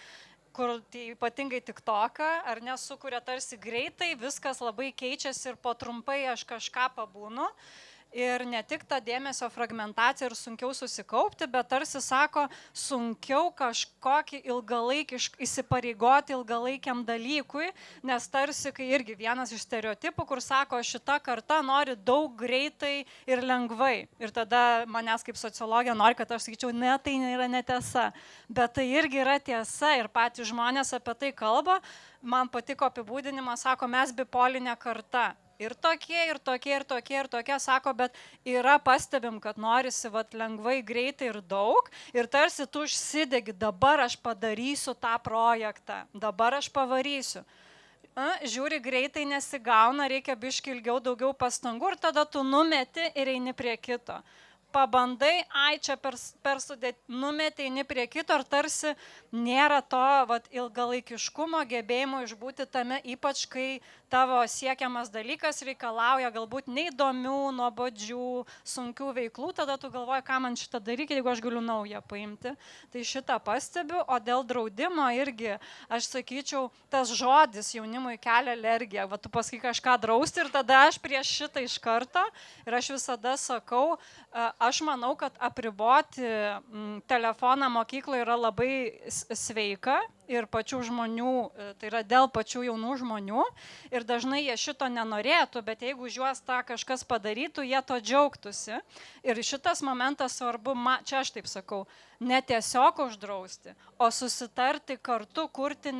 kur tai ypatingai TikToką, ar nesukuria tarsi greitai, viskas labai keičiasi ir po trumpai aš kažką pabūnu. Ir ne tik ta dėmesio fragmentacija ir sunkiau susikaupti, bet tarsi sako, sunkiau kažkokį įsipareigoti ilgalaikiam dalykui, nes tarsi, kai irgi vienas iš stereotipų, kur sako, šita karta nori daug greitai ir lengvai. Ir tada manęs kaip sociologija nori, kad aš sakyčiau, ne, tai yra netiesa. Bet tai irgi yra tiesa ir patys žmonės apie tai kalba. Man patiko apibūdinimas, sako, mes bipolinė karta. Ir tokie, sako, bet yra pastebim, kad norisi lengvai, greitai ir daug. Ir tarsi tu užsidegi, dabar aš padarysiu tą projektą, dabar aš pavarysiu. Žiūri, greitai nesigauna, reikia biškį ilgiau, daugiau pastangų ir tada tu numeti ir eini prie kito. Pabandai, čia per sudėti, numeti, eini prie kito ir tarsi nėra to ilgalaikiškumo, gebėjimo išbūti tame, ypač kai tavo siekiamas dalykas reikalauja galbūt neįdomių, nuobodžių, sunkių veiklų, tada tu galvoji, ką man šitą daryti, jeigu aš galiu naują paimti. Tai šitą pastebiu, o dėl draudimo irgi, aš sakyčiau, tas žodis jaunimui kelia alergiją. Tu pasakai kažką drausti ir tada aš prieš šitą iš karto ir aš visada sakau, aš manau, kad apriboti telefoną mokykloje yra labai sveika ir pačių žmonių, tai yra dėl pačių jaunų žmonių ir dažnai jie šito nenorėtų, bet jeigu už juos tą kažkas padarytų, jie to džiaugtųsi. Ir šitas momentas svarbu, čia aš taip sakau, ne tiesiog uždrausti, o susitarti kartu, kurti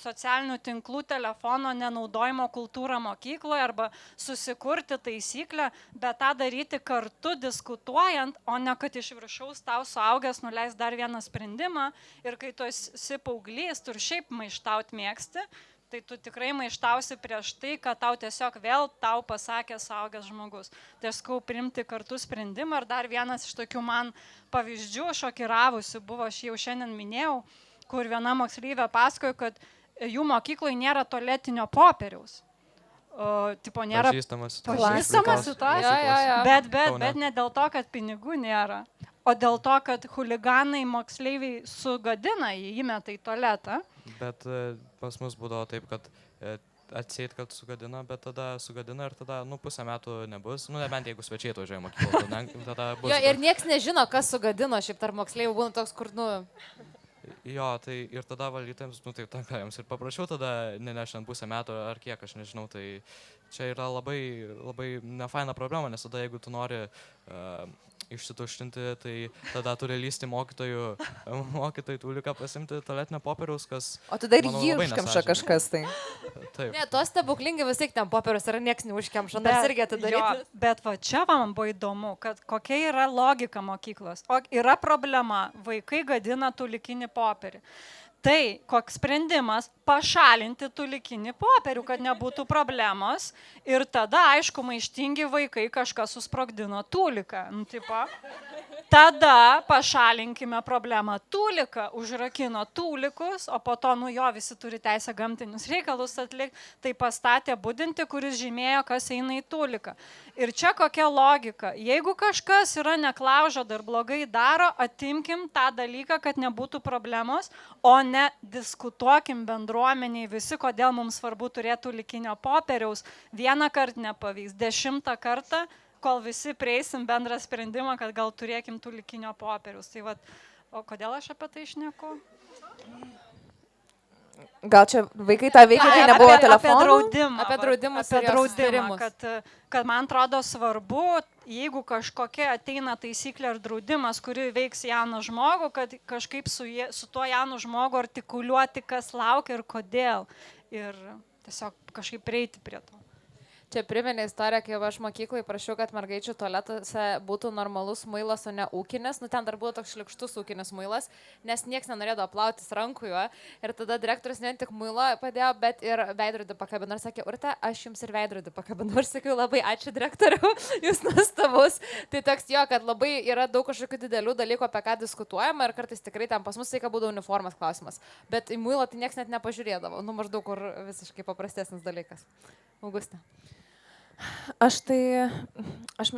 socialinių tinklų telefono nenaudojimo kultūrą mokykloje arba susikurti taisyklę, bet tą daryti kartu diskutuojant, o ne kad iš viršaus tau suaugęs nuleis dar vieną sprendimą ir kai tu esi paauglys, tu ir šiaip maištaut mėgsti, tai tu tikrai maištausi prieš tai, kad tau tiesiog vėl tau pasakė suaugęs žmogus. Tai aš sakau, priimti kartu sprendimą. Ir dar vienas iš tokių man pavyzdžių šokiravusių buvo, aš jau šiandien minėjau, kur viena moksleivė pasakojo, kad jų mokykloje nėra tualetinio popieriaus. Tipo, nėra Pažįstamas situacija. Bet ne dėl to, kad pinigų nėra, o dėl to, kad huliganai moksleiviai sugadina jį, įmeta į tualetą. Bet pas mus būdavo taip, kad atseit, kad sugadina, bet tada sugadina ir tada, pusę metų nebus. Nebent jeigu svečiai atvažiuoja į mokyklą, tada bus. Jo, ir nieks nežino, kas sugadino, šiaip tarp moksleivių būna toks, kur, Jo, tai ir tada valytojams, taip, tenka jiems ir paprašiau tada nenešant pusę metų ar kiek, aš nežinau, tai čia yra labai, labai nefaina problema, nes tada jeigu tu nori išsituštinti, tai tada turi lysti mokytojų tūliką pasimti tualetinio popieriaus, kas... O tada ir jį užkemša kažkas tai. Taip. Ne, tos stebuklingi vis tiek ten popierius yra nieks neužkemša, nors irgi atidaryti. Bet va čia man buvo įdomu, kad kokia yra logika mokyklos. O yra problema, vaikai gadina tulikinį popierį. Tai koks sprendimas pašalinti tulikinį popierių, kad nebūtų problemos ir tada, aišku, maištingi vaikai kažkas susprogdino tuliką. Tada pašalinkime problemą tuliką, užrakino tulikus, o po to, jo, visi turi teisę gamtinius reikalus atlikti, tai pastatė budinti, kuris žymėjo, kas eina į tuliką. Ir čia kokia logika. Jeigu kažkas yra neklaužada ir blogai daro, atimkim tą dalyką, kad nebūtų problemos, o ne diskutuokim bendruomeniai visi, kodėl mums svarbu turėti tulikinio popieriaus. Vieną kartą nepavyks, 10 kartą, kol visi prieisim bendrą sprendimą, kad gal turėkim tulikinio popieriaus. Tai o kodėl aš apie tai šneku? Gal čia vaikai tą veikia, kai nebuvo telefonų? Apie draudimus. Kad man atrodo svarbu, jeigu kažkokia ateina taisyklė ar draudimas, kuri veiks jauną žmogų, kad kažkaip su tuo jaunu žmogu artikuliuoti, kas laukia ir kodėl. Ir tiesiog kažkaip prieiti prie to. Čia priminė istoriją, kai aš mokyklai prašiau, kad mergaičių tualetuose būtų normalus muilas, o ne ūkinis. Ten dar buvo toks šlikštus ūkinis muilas, nes nieks nenorėdavo plautis rankų juo. Ir tada direktorius ne tik muilo padėjo, bet ir veidrodį pakabino. Ir sakė, Urte, aš jums ir veidrodį pakabinu. Ir sakiau, labai ačiū direktoriau, jūs nuostabus. Tai toks jo, kad labai yra daug kažkokių didelių dalykų, apie ką diskutuojama. Ir kartais tikrai ten pas mus tai, kad būdavo uniformas klausimas. Bet į muilą tai nieks net nepažiūrėdavo. Maždaug kur visiškai paprastesnis dalykas. Augustė. Aš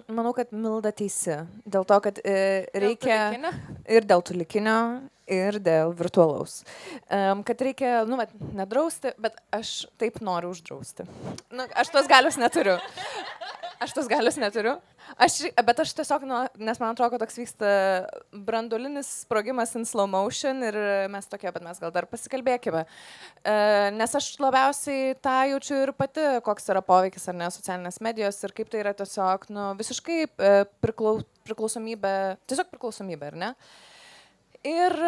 manau, kad Milda teisi. Dėl to, kad reikia ir dėl tulikinio, ir dėl virtualaus. Kad reikia, nedrausti, bet aš taip noriu uždrausti. Aš tos galios neturiu. Bet aš tiesiog, nes man atrodo, kad toks vyksta branduolinis sprogimas in slow motion ir mes tokie, bet mes gal dar pasikalbėkime. Nes aš labiausiai tą jaučiu ir pati, koks yra poveikis ar ne socialinės medijos ir kaip tai yra tiesiog, visiškai priklausomybė, ar ne? Ir,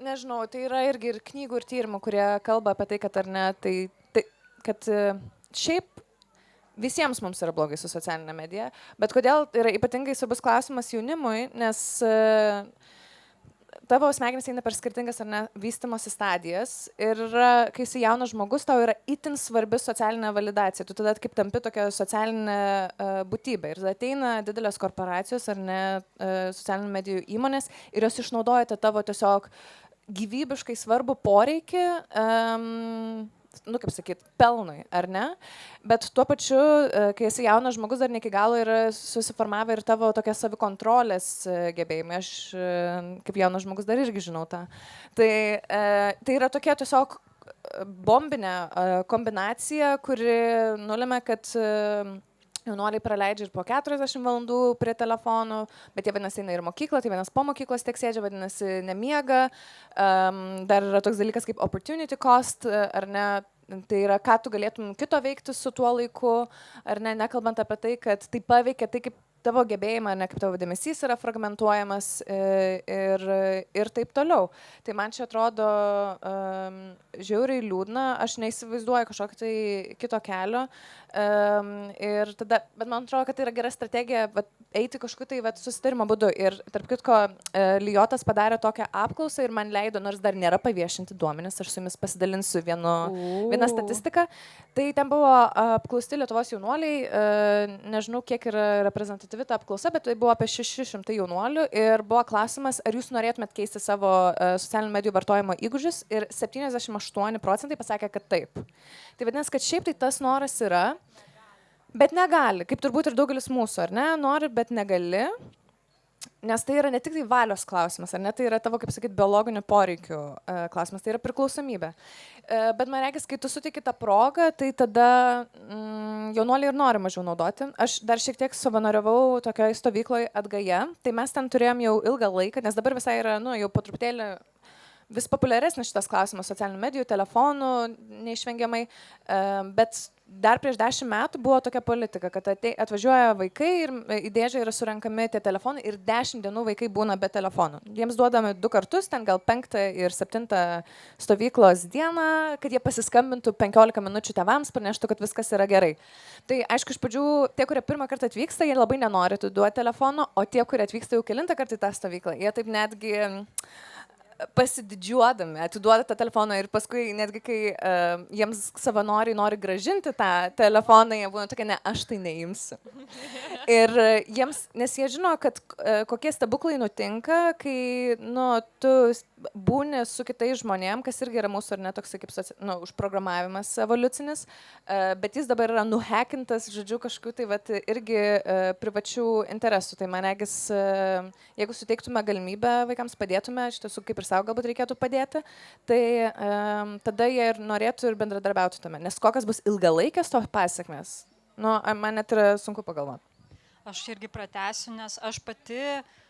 nežinau, tai yra irgi ir knygų ir tyrimų, kurie kalba apie tai, kad ar ne, kad šiaip visiems mums yra blogai su socialinė medija, bet kodėl yra ypatingai svarbus klausimas jaunimui, nes tavo smegenys eina per skirtingas ar ne vystymosi stadijas ir kai esi jaunas žmogus, tau yra itin svarbi socialinė validacija, tu tada kaip tampi tokia socialinė būtybė ir ateina didelės korporacijos ar ne socialinių medijų įmonės ir jos išnaudoja tą tavo tiesiog gyvybiškai svarbų poreikį kaip sakyt, pelnui, ar ne? Bet tuo pačiu, kai esi jaunas žmogus, dar ne iki galo yra susiformavę ir tavo tokia savikontrolės gebėjimai. Aš kaip jaunas žmogus dar irgi žinau tą. Tai yra tokia tiesiog bombinė kombinacija, kuri nulėmė, kad jaunuoliai praleidžia ir po 40 valandų prie telefonų, bet jie vadinasi eina ir mokyklą, tai vienas po mokyklos tiek sėdžia, vadinasi nemiega. Dar yra toks dalykas kaip opportunity cost, ar ne, tai yra, ką tu galėtum kito veikti su tuo laiku, ar ne, nekalbant apie tai, kad tai paveikia tai, kaip tavo gebėjimą, ne kaip tavo dėmesys yra fragmentuojamas ir taip toliau. Tai man čia atrodo žiauriai liūdna, aš neįsivaizduoju kažkokio tai kito kelio. Ir tada, bet man atrodo, kad tai yra gera strategija eiti kažkokiu tai susitarimo būdu. Ir tarp kitko, Lijotas padarė tokią apklausą ir man leido, nors dar nėra paviešinti duomenys, aš su jumis pasidalinsiu vieną statistiką. Tai ten buvo apklausti Lietuvos jaunuoliai, nežinau, kiek yra reprezentatyvi ta apklausa, bet tai buvo apie 600 jaunuolių ir buvo klausimas, ar jūs norėtumėt keisti savo socialinių medijų vartojimo įgūdžius ir 78% pasakė, kad taip. Tai vadinasi, kad šiaip tai tas noras yra, bet negali, kaip turbūt ir daugelis mūsų, ar ne, nori, bet negali, nes tai yra ne tik tai valios klausimas, ar ne, tai yra tavo, kaip sakyt, biologinių poreikių klausimas, tai yra priklausomybė. Bet man reikės, kai tu suteiki tą progą, tai tada jaunuoliai ir nori mažiau naudoti. Aš dar šiek tiek savanoriavau tokioje stovykloje Atgaje, tai mes ten turėjom jau ilgą laiką, nes dabar visai yra, jau po truputėlį vis populiaresnis šitas klausimas socialinių medijų, telefonų, neišvengiamai, bet dar prieš 10 metų buvo tokia politika, kad atvažiuoja vaikai ir į dėžę yra surenkami tie telefonai ir 10 dienų vaikai būna be telefonų. Jiems duodami 2 kartus, ten gal 5 ir 7 stovyklos dieną, kad jie pasiskambintų 15 minučių tėvams, praneštų, kad viskas yra gerai. Tai aišku, iš pradžių tie, kurie pirmą kartą atvyksta, jie labai nenori duoti telefono, o tie, kurie atvyksta jau kelintą kartą į tą stovyklą, jie taip netgi pasididžiuodami atiduoda tą telefoną ir paskui netgi kai jiems savanoriai nori grąžinti tą telefoną, jie būna tokia, ne, aš tai neimsiu. Ir jiems, nes jie žino, kad kokie stebuklai nutinka, kai tu būni su kitais žmonėm, kas irgi yra mūsų ar ne toks kaip užprogramavimas evoliucinis, bet jis dabar yra nuhekintas, žodžiu, kažkokiu tai irgi privačių interesų. Tai man regis, jeigu suteiktume galimybę vaikams padėtume, iš tiesų kaip ir savo galbūt reikėtų padėti, tai tada jie ir norėtų ir bendradarbiautų tame. Nes kokios bus ilgalaikės to pasiekmes, man net yra sunku pagalvoti. Aš irgi pratęsiu, nes aš pati,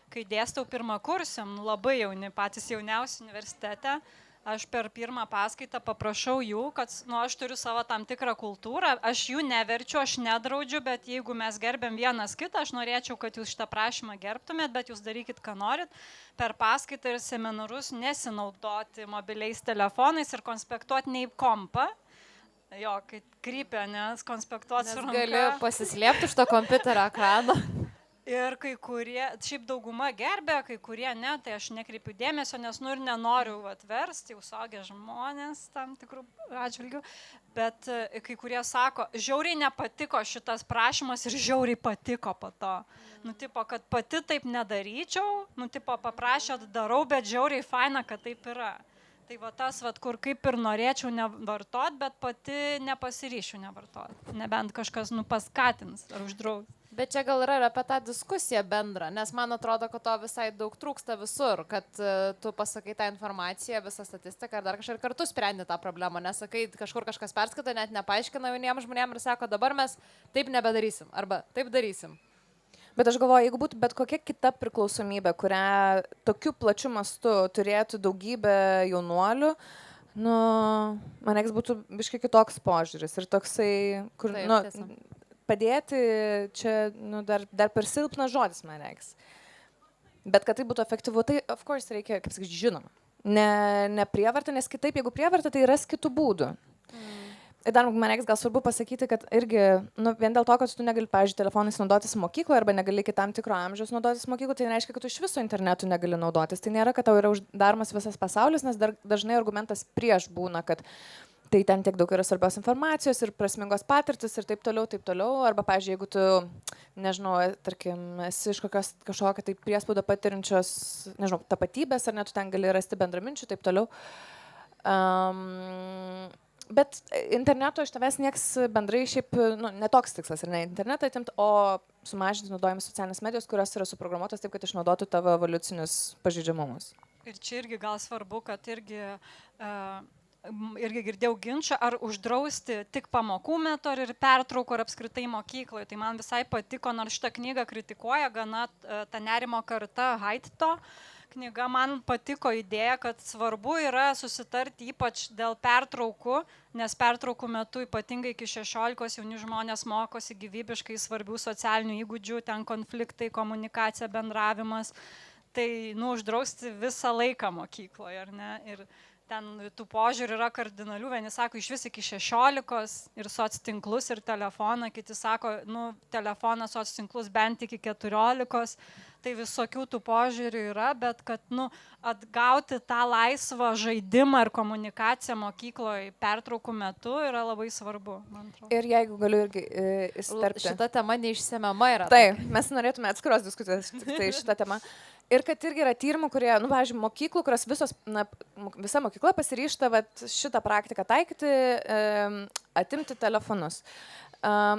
kai dėstau pirmą kursą, labai jauni, patys jauniausi universitete, aš per pirmą paskaitą paprašau jų, kad aš turiu savo tam tikrą kultūrą, aš jų neverčiu, aš nedraudžiu, bet jeigu mes gerbiam vienas kitą, aš norėčiau, kad jūs šitą prašymą gerbtumėt, bet jūs darykit, ką norit, per paskaitą ir seminarus nesinaudoti mobiliais telefonais ir konspektuoti nei kompą. Jo, kai krypia, nes konspektuoti su ranka. Gali pasislėpti iš to kompiuterio ekrano. Ir kai kurie, šiaip dauguma gerbė, kai kurie ne, tai aš nekreipiu dėmesio, nes ir nenoriu versti, jau suaugę žmonės tam tikrų atžvilgių, bet kai kurie sako, žiauriai nepatiko šitas prašymas ir žiauriai patiko po to. Tipo, kad pati taip nedaryčiau, tipo, paprašėt darau, bet žiauriai faina, kad taip yra. Tai tas, kur kaip ir norėčiau nevartot, bet pati nepasiryšiu nevartot. Nebent kažkas paskatins ar uždraus. Bet čia gal yra ir apie tą diskusiją bendrą, nes man atrodo, kad to visai daug trūksta visur, kad tu pasakai tą informaciją, visą statistiką ir dar kažkaip kartu sprendi tą problemą, nes sakai, kažkur kažkas perskaito, net nepaaiškina jauniems žmonėms ir sako, dabar mes taip nebedarysim arba taip darysim. Bet aš galvoju, jeigu būtų bet kokia kita priklausomybė, kurią tokiu plačiu mastu turėtų daugybė jaunuolių, man reiks būtų biškai kitoks požiūris ir toksai, kur padėti čia dar per silpnas žodis, man reiks. Bet kad tai būtų efektyvu, tai of course reikia, kaip sakyti, žinoma. Ne prievarta, nes kitaip, jeigu prievarta, tai ras kitų būdų. Ir dar man reiks gal svarbu pasakyti, kad irgi vien dėl to, kad tu negali, pavyzdžiui, telefonais naudotis mokykloje arba negali iki tam tikro amžiaus naudotis mokykloje, tai nereiškia, kad tu iš viso internetu negali naudotis. Tai nėra, kad tau yra uždaromas visas pasaulis, nes dažnai argumentas prieš būna, kad tai ten tiek daug yra svarbios informacijos ir prasmingos patirtis ir taip toliau. Arba, pavyzdžiui, jeigu tu, nežinau, tarkim, esi iš kažkokio tai priespaudą patirinčios, nežinau, tapatybės, ar net tu ten gali rasti bendraminčių, taip toliau. Bet interneto iš tavęs nieks bendrai šiaip, netoks tikslas ir ne internetą atimti, o sumažinti naudojimus socialinės medijos, kurios yra suprogramuotos taip, kad išnaudotų tavo evoliucinius pažeidžiamumus. Ir čia irgi gal svarbu, kad irgi girdėjau ginčą, ar uždrausti tik pamokų metu ir pertraukų ir apskritai mokykloje. Tai man visai patiko, nors šitą knygą kritikuoja gana ta nerimo karta Haidto, knyga, man patiko idėja, kad svarbu yra susitarti ypač dėl pertraukų, nes pertraukų metu ypatingai iki 16 jauni žmonės mokosi gyvybiškai svarbių socialinių įgūdžių, ten konfliktai, komunikacija, bendravimas. Tai, uždrausti visą laiką mokykloje, ar ne? Ir ten tų požiūrį yra kardinalių, vieni sako iš vis iki 16 ir soctinklus ir telefoną, kiti sako, telefoną soctinklus bent iki 14, tai visokių tų požiūrių yra, bet kad atgauti tą laisvą žaidimą ir komunikaciją mokykloje pertraukų metu yra labai svarbu, man atrodo. Ir jeigu galiu irgi įsiterpti. Šita tema neišsemiama yra. Taip, mes norėtume atskiros diskusijos tai šitą temą. Ir kad irgi yra tyrimų, kurie, pavyzdžiui, mokyklų, kurios visa mokykla pasiryžta šitą praktiką taikyti, atimti telefonus.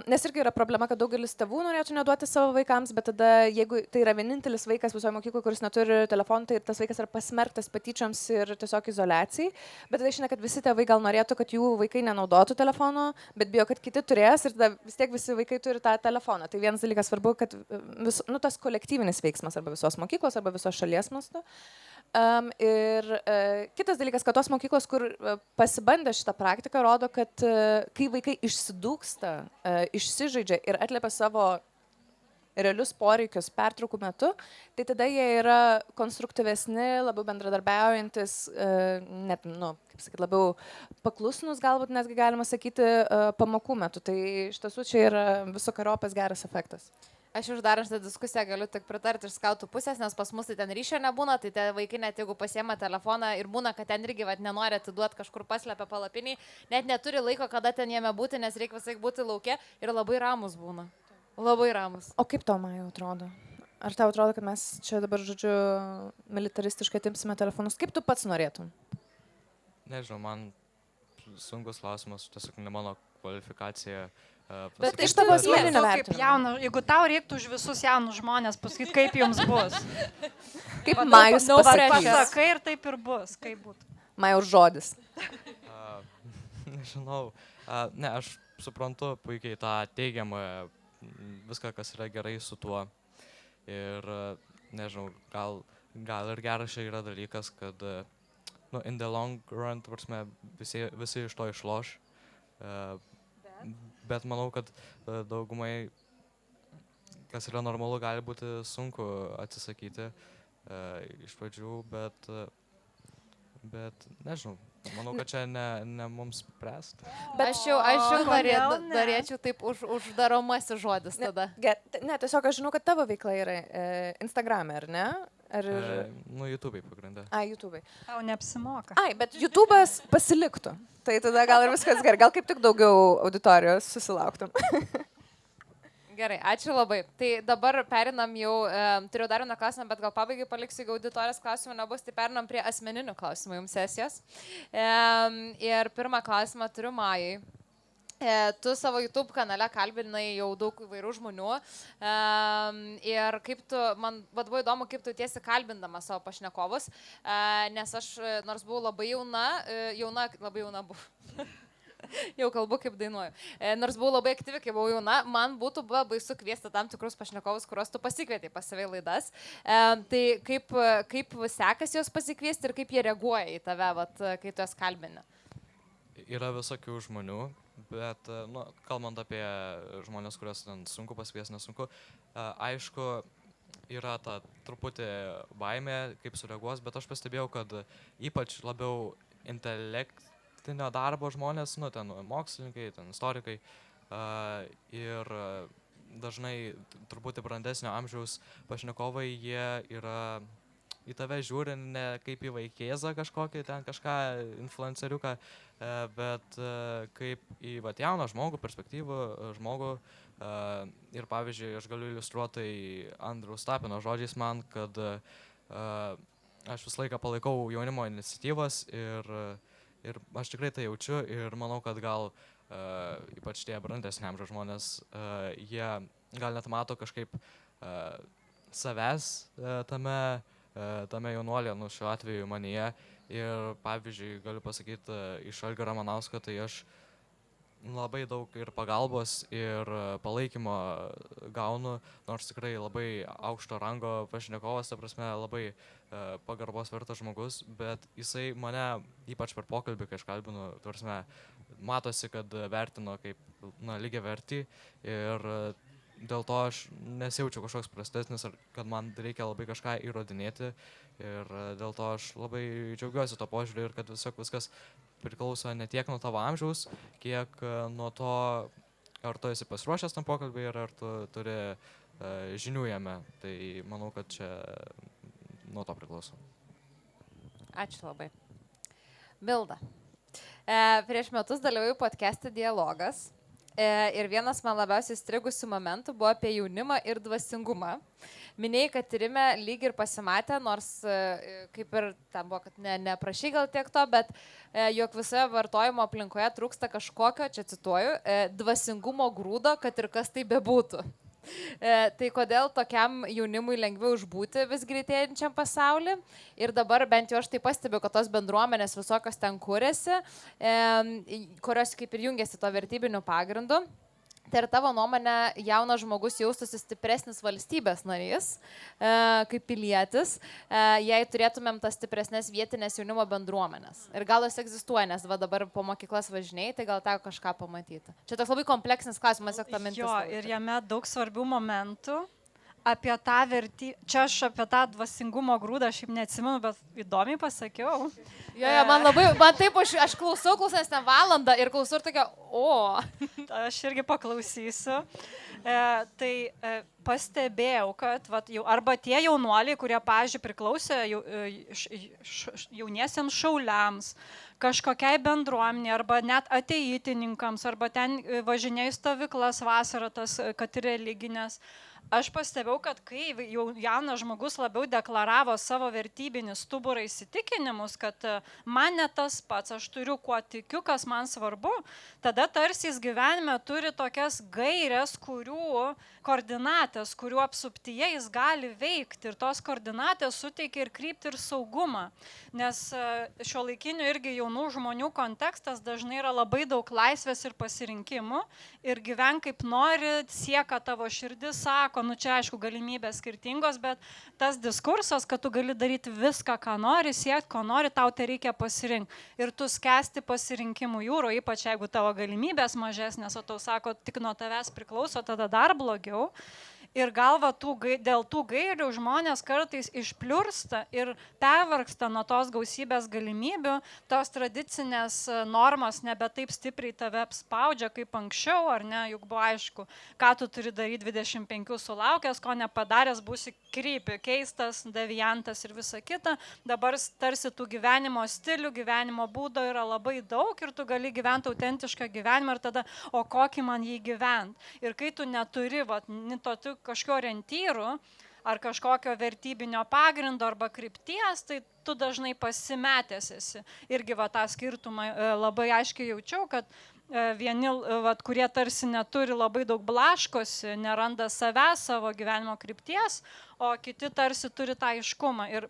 Nes irgi yra problema, kad daugelis tėvų norėtų neduoti savo vaikams, bet tada, jeigu tai yra vienintelis vaikas visoje mokykloje, kuris neturi telefonų, tai tas vaikas yra pasmerktas patyčioms ir tiesiog izoliacijai. Bet tai reiškia, kad visi tėvai gal norėtų, kad jų vaikai nenaudotų telefono, bet bijo, kad kiti turės ir tada vis tiek visi vaikai turi tą telefoną. Tai vienas dalykas svarbu, kad tas kolektyvinis veiksmas arba visos mokyklos, arba visos šalies mastu. Ir kitas dalykas, kad tos mokyklos, kur pasibandė šitą praktiką, rodo, kad kai vaikai išsidūksta, išsižaidžia ir atliepia savo realius poreikius pertraukų metu, tai tada jie yra konstruktyvesni, labiau bendradarbiaujantis, net, kaip sakyt, labiau paklusnus, galbūt netgi galima sakyti, pamokų metu. Tai iš tiesų čia yra visokeriopas geras efektas. Aš uždarant šitą diskusiją galiu tik pritarti iš skautų pusės, nes pas mus tai ten ryšio nebūna, tai tie vaikai net jeigu pasiema telefoną ir būna, kad ten irgi nenori atiduoti kažkur paslepia palapiniai, net neturi laiko, kada ten jame būti, nes reikia visai būti lauke ir labai ramus būna. Labai ramus. O kaip tau, Maja, atrodo? Ar tau atrodo, kad mes čia dabar, žodžiu, militaristiškai atimsime telefonus? Kaip tu pats norėtum? Nežinau, man sunkus klausimas, tiesiog ne mano kvalifikacija. Bet iš tavo asmeninio vertinimo. Jeigu tau reiktų už visus jaunus žmonės pasakyti, kaip jums bus. Kaip Majus pasakai ir taip ir bus, kaip būtų. Majus žodis. Nežinau. Ne, aš suprantu puikiai tą teigiamą, viską, kas yra gerai su tuo. Ir, nežinau, gal ir geras čia yra dalykas, kad in the long run, visi iš to išloš. Bet manau, kad daugumai, kas yra normalu, gali būti sunku atsisakyti iš pradžių, bet nežinau, manau, kad čia ne mums spręst. Bet aš jau norėčiau taip uždaromasis žodis tada. Ne, tiesiog aš žinau, kad tavo veikla yra Instagram'e, ar ne? YouTube'ai pagrindę. YouTube'ai. Tau neapsimoka. Bet YouTube'as pasiliktų. Tai tada gal ir viskas gerai. Gal kaip tik daugiau auditorijos susilauktum. Gerai, ačiū labai. Tai dabar perinam jau, turiu dar vieną klausimą, bet gal pabaigai paliksiu, jeigu auditorijos klausimų nebus, tai perinam prie asmeninių klausimų jums sesijos. Ir pirmą klausimą turiu Majai. Tu savo YouTube kanale kalbinai jau daug įvairių žmonių ir kaip tu, man buvo įdomu, kaip tu tiesi kalbindama savo pašnekovus, nes aš, nors buvau labai labai jauna buvau, jau kalbu kaip dainuoju, nors buvau labai aktyvi, kai buvau jauna, man būtų baisu kviesti tam tikrus pašnekovus, kuriuos tu pasikvietei pas save į laidas. Tai kaip sekasi juos pasikviesti ir kaip jie reaguoja į tave, kai tu jas kalbini? Yra visokių žmonių. Bet, kalbant apie žmonės, kuriuos sunku pasikviesti, nesunku, aišku, yra ta truputį baimė, kaip sureaguos, bet aš pastebėjau, kad ypač labiau intelektinio darbo žmonės, ten mokslininkai, ten istorikai ir dažnai truputį brandesnio amžiaus pašnekovai, jie yra į tave žiūri ne kaip į vaikėzą kažkokį, ten kažką influenceriuką, bet kaip į jauną žmogų, perspektyvų žmogų. Ir pavyzdžiui, aš galiu iliustruoti Andriaus Tapino žodžiais man, kad aš visą laiką palaikau jaunimo iniciatyvas ir aš tikrai tai jaučiu ir manau, kad gal ypač tie brandesnio amžiaus žmonės, jie gal net mato kažkaip savęs tame jaunuolė, šiuo atveju manyje. Ir pavyzdžiui, galiu pasakyti iš Algio Ramanausko, tai aš labai daug ir pagalbos, ir palaikymo gaunu, nors tikrai labai aukšto rango pašnekovas, ta prasme, labai pagarbos vertas žmogus, bet jisai mane, ypač per pokalbį, kai aš kalbinu, ta prasme, matosi, kad vertino kaip lygiavertį ir dėl to aš nesijaučiu kažkoks prastesnis, ar kad man reikia labai kažką įrodinėti ir dėl to aš labai džiaugiuosi to požiūrį ir kad viskas priklauso ne tiek nuo tavo amžiaus, kiek nuo to, ar tu esi pasiruošęs tam pokalbį ir ar tu turi žinių jame. Tai manau, kad čia nuo to priklauso. Ačiū labai. Milda. Prieš metus dalyvauju podcast'e Dialogas. Ir vienas man labiausiai strigusių momentų buvo apie jaunimą ir dvasingumą. Minėjai, kad tyrime lyg ir pasimatė, nors kaip ir tam buvo, kad neprašy gal tiek to, bet jog visoje vartojimo aplinkoje trūksta kažkokio, čia cituoju, dvasingumo grūdo, kad ir kas tai bebūtų. Tai kodėl tokiam jaunimui lengviau išbūti vis greitėjančiam pasauliu? Ir dabar bent jau aš tai pastebiu, kad tos bendruomenės visokios ten kūrėsi, kurios kaip ir jungiasi to vertybiniu pagrindu. Tai ir tavo nuomonė, jaunas žmogus jaustųsi stipresnis valstybės narys, kaip pilietis, jei turėtumėm tas stipresnės vietinės jaunimo bendruomenės. Ir gal jos egzistuoja, nes va dabar po mokyklas važinėjai, tai gal teko kažką pamatyti. Čia toks labai kompleksinis klausimas, jog ta mintis. Jo, ir jame daug svarbių momentų. Apie tą čia aš apie tą dvasingumo grūdą, aš jau neatsimenu, bet įdomiai pasakiau. Jo, man taip, aš klausau nes ten valandą ir klausau ir tokia, Aš irgi paklausysiu. Pastebėjau, kad arba tie jaunuoliai, kurie, pavyzdžiui, priklausė jauniesiems šauliams, kažkokiai bendruomenė, arba net ateitininkams, arba ten važinėjo į stovyklas vasarą, kad ir religinės. Aš pastebėjau, kad kai jau jaunas žmogus labiau deklaravo savo vertybinį stuburą įsitikinimus, kad man ne tas pats, aš turiu kuo tikiu, kas man svarbu, tada tarsi jis gyvenime turi tokias gairias, koordinatės, kurių apsuptyje jis gali veikti. Ir tos koordinatės suteikia ir kryptį, ir saugumą. Nes šiuolaikinių irgi jaunų žmonių kontekstas dažnai yra labai daug laisvės ir pasirinkimų. Ir gyven kaip nori, sieka tavo širdis, sako, čia aišku galimybės skirtingos, bet tas diskursas, kad tu gali daryti viską, ką nori, siekti, ko nori, tau tai reikia pasirinkti. Ir tu skęsti pasirinkimų jūro, ypač jeigu tavo galimybės mažesnės, o tau sako, tik nuo tavęs priklauso, tada dar blogiau. Ir galva dėl tų gairių žmonės kartais išpliursta ir pervargsta nuo tos gausybės galimybių, tos tradicinės normos nebe taip stipriai tave apspaudžia kaip anksčiau, ar ne, juk buvo aišku, ką tu turi daryti 25 sulaukęs, ko nepadaręs būsi krypi, keistas, deviantas ir visa kita. Dabar tarsi tų gyvenimo stilių, gyvenimo būdo yra labai daug ir tu gali gyventi autentišką gyvenimą ir tada, o kokį man jį gyventi. Ir kai tu neturi kažkokio orientyrų ar kažkokio vertybinio pagrindo arba krypties, tai tu dažnai pasimetęs esi. Irgi tą skirtumą labai aiškiai jaučiau, kad vieni, kurie tarsi neturi labai daug blaškosi, neranda savęs, savo gyvenimo krypties, o kiti tarsi turi tą aiškumą. Ir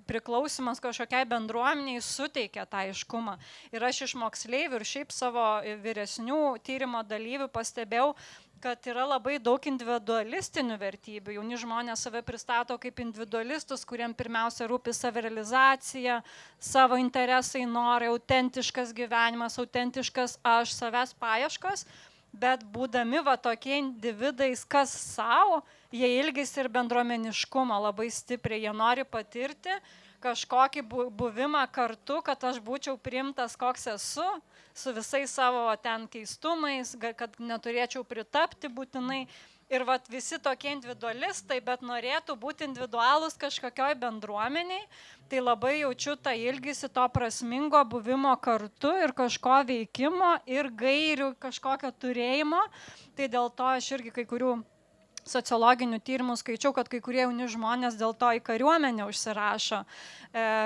priklausimas kažkokiai bendruomeniai suteikia tą aiškumą. Ir aš iš moksleivių ir šiaip savo vyresnių tyrimo dalyvių pastebėjau, kad yra labai daug individualistinių vertybių. Jauni žmonės save pristato kaip individualistus, kuriem pirmiausia rūpi savirealizacija, savo interesai, norai, autentiškas gyvenimas, autentiškas aš, savęs paieškos, bet būdami tokie individais, kas savo, jie ilgisi ir bendruomeniškumą labai stipriai, jie nori patirti kažkokį buvimą kartu, kad aš būčiau priimtas, koks esu, su visais savo ten keistumais, kad neturėčiau pritapti būtinai. Ir visi tokie individualistai, bet norėtų būti individualūs kažkokioj bendruomeniai, tai labai jaučiu tą ilgisi to prasmingo buvimo kartu ir kažko veikimo ir gairių kažkokio turėjimo. Tai dėl to aš irgi kai kurių sociologinių tyrimų skaičiau, kad kai kurie jauni žmonės dėl to į kariuomenę užsirašo,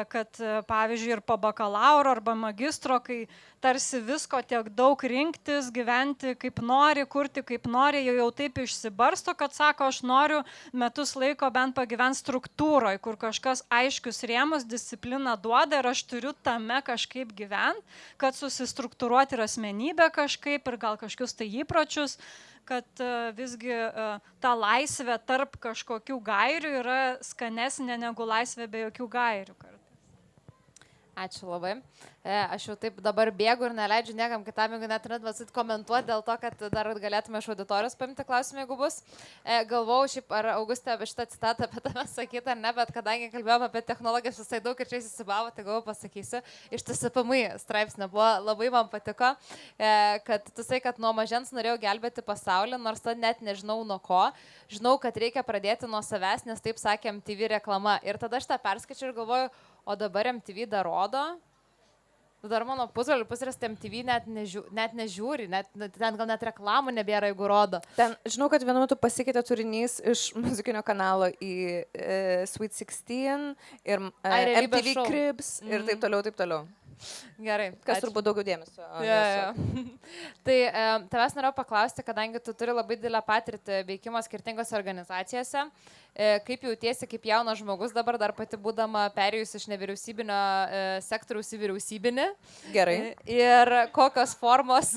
kad pavyzdžiui ir po bakalauro arba magistro, kai tarsi visko tiek daug rinktis, gyventi kaip nori, kurti kaip nori, jau taip išsibarsto, kad sako, aš noriu metus laiko bent pagyventi struktūroje, kur kažkas aiškius rėmus, discipliną duoda ir aš turiu tame kažkaip gyventi, kad susistruktūruoti ir asmenybę kažkaip ir gal kažkokius tai įpročius, kad visgi ta laisvė tarp kažkokių gairių yra skanesnė negu laisvė be jokių gairių. Ačiū labai. Aš jau taip dabar bėgu ir neleidžiu niekam kitam, jeigu net nedvasit komentuoti dėl to, kad dar galėtume iš auditorijos paimti klausimą, jeigu bus. Galvau, šiaip ar Augustė apie šitą citatą apie tave sakyti ar ne, bet kadangi kalbėjome apie technologijas visai daug ir čia įsisibavo, tai galvau pasakysiu. Iš TSPMI straipsnio buvo, labai man patiko, kad tu sakai, kad nuo mažens norėjau gelbėti pasaulį, nors ta net nežinau nuo ko. Žinau, kad reikia pradėti nuo savęs, nes taip sakė MTV reklama. Ir tada aš tą perskaičiau ir galvoju, o dabar MTV dar rodo. Dar mano pusvalis MTV net nežiūri, ten gal net reklamų nebėra, jeigu rodo. Ten, žinau, kad vienu metu pasikeitė turinys iš muzikinio kanalo į Sweet 16 ir MTV show. Cribs ir taip toliau. Gerai. Kas turbūt daugiau dėmesio. Tai tavęs norėjau paklausti, kadangi tu turi labai didelę patirtį veikimo skirtingose organizacijose, kaip jautiesi kaip jaunas žmogus dabar, dar pati būdama perėjus iš nevyriausybinio sektoriaus į vyriausybinį. Gerai. Ir kokios formos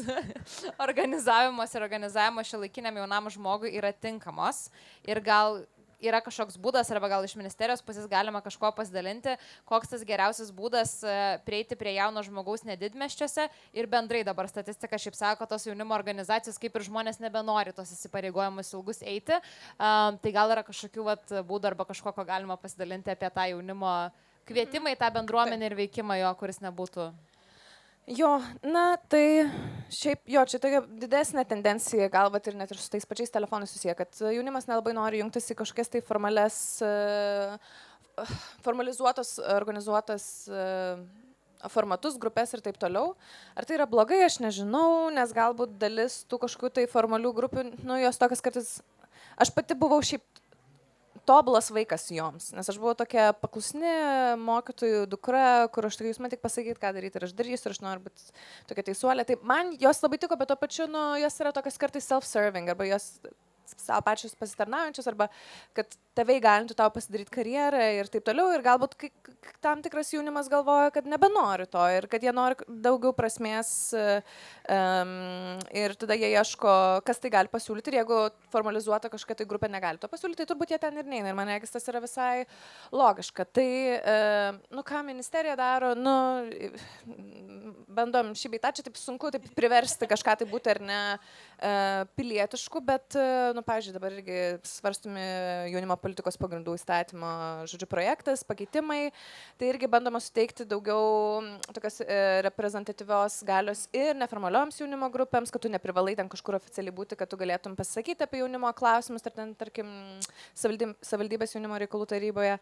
organizavimas ir organizavimo šiuolaikiniam jaunam žmogui yra tinkamos. Ir gal yra kažkoks būdas, arba gal iš ministerijos pusės galima kažko pasidalinti, koks tas geriausias būdas prieiti prie jauno žmogaus nedidmiesčiuose ir bendrai dabar statistika šiaip sako, tos jaunimo organizacijos kaip ir žmonės nebenori tos įsipareigojimus ilgus eiti, tai gal yra kažkokių būdų arba kažko, ko galima pasidalinti apie tą jaunimo kvietimą į tą bendruomenę ir veikimą jo, kuris nebūtų. Jo, na tai šiaip jo, čia tokia didesnė tendencija galbūt ir net ir su tais pačiais telefonais susiję, kad jaunimas nelabai nori jungtis į kažkokias tai formalizuotos, organizuotas formatus, grupės ir taip toliau. Ar tai yra blogai, aš nežinau, nes galbūt dalis tų kažkokių tai formalių grupių, jos tokias kartais, aš pati buvau šiaip tobulas vaikas joms, nes aš buvau tokia paklusni mokytojų dukra, kur aš tokia, jūs man tik pasakyti, ką daryti ir aš darysiu, ir aš noriu būti tokia teisuolė. Tai man jos labai tiko, bet tuo pačiu, jos yra tokias kartais self-serving, arba jos savo pačius pasitarnaujančius, arba kad tėvai galintų tau pasidaryti karjerą ir taip toliau. Ir galbūt tam tikras jaunimas galvoja, kad nebenori to ir kad jie nori daugiau prasmės ir tada jie ieško, kas tai gali pasiūlyti. Ir jeigu formalizuota kažkokia tai grupė negali to pasiūlyti, tai turbūt jie ten ir neina. Ir man regis, tas yra visai logiška. Tai, ką ministerija daro, bandom šį beitą, čia taip sunku taip priversti kažką tai būti ar ne pilietišku, bet, pavyzdžiui, dabar irgi svarstomi jaunimo politikos pagrindų įstatymo, projektas, pakeitimai, tai irgi bandoma suteikti daugiau tokios reprezentatyvios galios ir neformalioms jaunimo grupėms, kad tu neprivalai ten kažkur oficialiai būti, kad tu galėtum pasakyti apie jaunimo klausimus, ar ten, tarkim, savivaldybės jaunimo reikalų taryboje.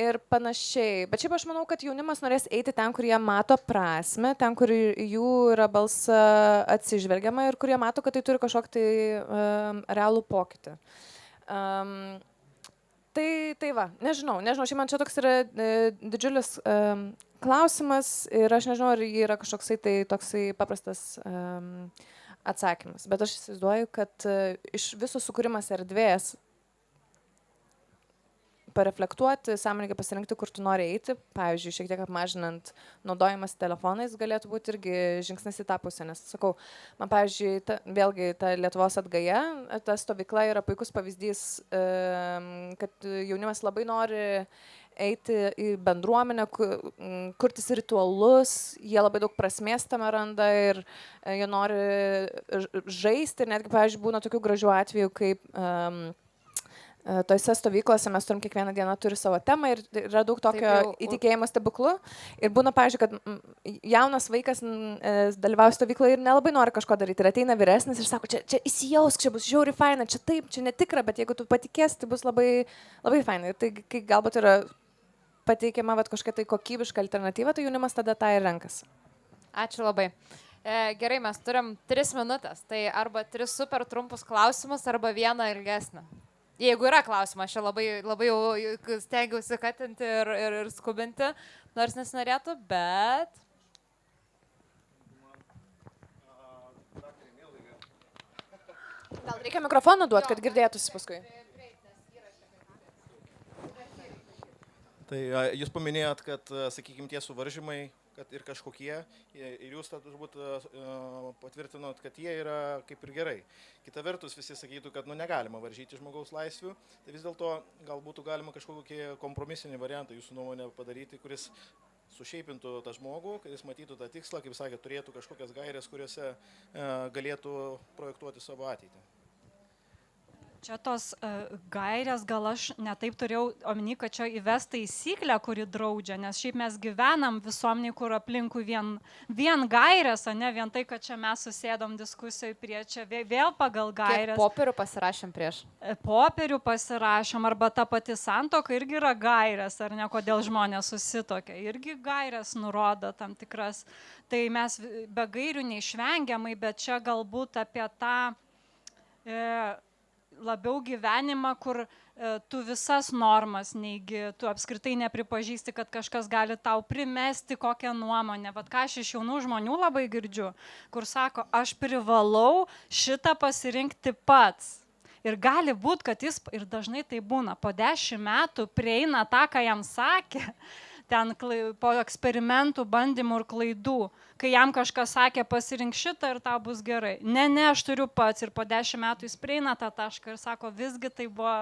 Ir panašiai. Bet šiaip aš manau, kad jaunimas norės eiti ten, kur jie mato prasme, ten, kur jų yra balsą atsižvelgiama ir kur jie mato, kad tai turi kažkokį tai realų pokytį. Tai va, nežinau, šiaip man čia toks yra didžiulis klausimas ir aš nežinau, ar jį yra kažkoksai tai toksai paprastas atsakymas. Bet aš įsivaizduoju, kad iš viso sukūrimas erdvės pareflektuoti, sąmoningai pasirinkti, kur tu nori eiti, pavyzdžiui, šiek tiek apmažinant naudojimas telefonais, galėtų būti irgi žingsnis į tą pusę, nes, sakau, man, pavyzdžiui, vėlgi ta Lietuvos atgaja, ta stovykla yra puikus pavyzdys, kad jaunimas labai nori eiti į bendruomenę, kurtis ritualus, jie labai daug prasmės tame randa ir jie nori žaisti, ir netgi, pavyzdžiui, būna tokių gražių atvejų, kaip tose stovyklose mes turim kiekvieną dieną turi savo temą ir yra daug tokio įtikėjimo stebuklu. Ir būna, pavyzdžiui, kad jaunas vaikas dalyvauja stovykloje ir nelabai nori kažko daryti. Ir ateina vyresnis ir sako, čia įsijausk, čia bus žiauriai faina, čia taip, čia netikra, bet jeigu tu patikės, tai bus labai, labai faina. Ir tai, kai galbūt yra pateikiama kažkokia tai kokybiška alternatyva, tai jaunimas tada tą ir renkasi. Ačiū labai. Gerai, mes turim 3 minutės. Tai arba 3 super trumpus klausimus, arba 1 ilgesnį. Jeigu yra klausimas, aš labai jau stengiausi katinti ir skubinti, nors nesinorėtų, bet... Gal reikia mikrofoną duoti, kad girdėtųsi paskui. Tai jūs paminėjot, kad, sakykime, tie suvaržymai kad ir kažkokie, ir jūs tą turbūt patvirtinot, kad jie yra kaip ir gerai. Kita vertus, visi sakytų, kad negalima varžyti žmogaus laisvių, tai vis dėlto gal būtų galima kažkokį kompromisinį variantą jūsų nuomonę padaryti, kuris sušeipintų tą žmogų, kad jis matytų tą tikslą, kaip sakė, turėtų kažkokias gairės, kuriuose galėtų projektuoti savo ateitį. Čia tos gairės, gal aš netaip turėjau omeny, kad čia įves taisyklę, kuri draudžia, nes šiaip mes gyvenam visuomeniai, kur aplinkui vien gairės, o ne vien tai, kad čia mes susėdom diskusijai prie čia vėl pagal gairės. Kiek popierių pasirašėm prieš? Popierių pasirašėm, arba ta pati santuoka irgi yra gairės, ar ne, kodėl žmonės susitokia. Irgi gairės nurodo tam tikras. Tai mes be gairių neišvengiamai, bet čia galbūt apie tą labiau gyvenimą, kur tu visas normas neigi, tu apskritai nepripažįsti, kad kažkas gali tau primesti kokią nuomonę. Vat ką aš iš jaunų žmonių labai girdžiu, kur sako, aš privalau šitą pasirinkti pats. Ir gali būti, kad jis, ir dažnai tai būna, po 10 metų prieina tą, ką jam sakė, ten po eksperimentų, bandymų ir klaidų, kai jam kažkas sakė, pasirink šitą ir tau bus gerai. Ne, aš turiu pats ir po 10 metų jis prieina tą tašką ir sako, visgi tai buvo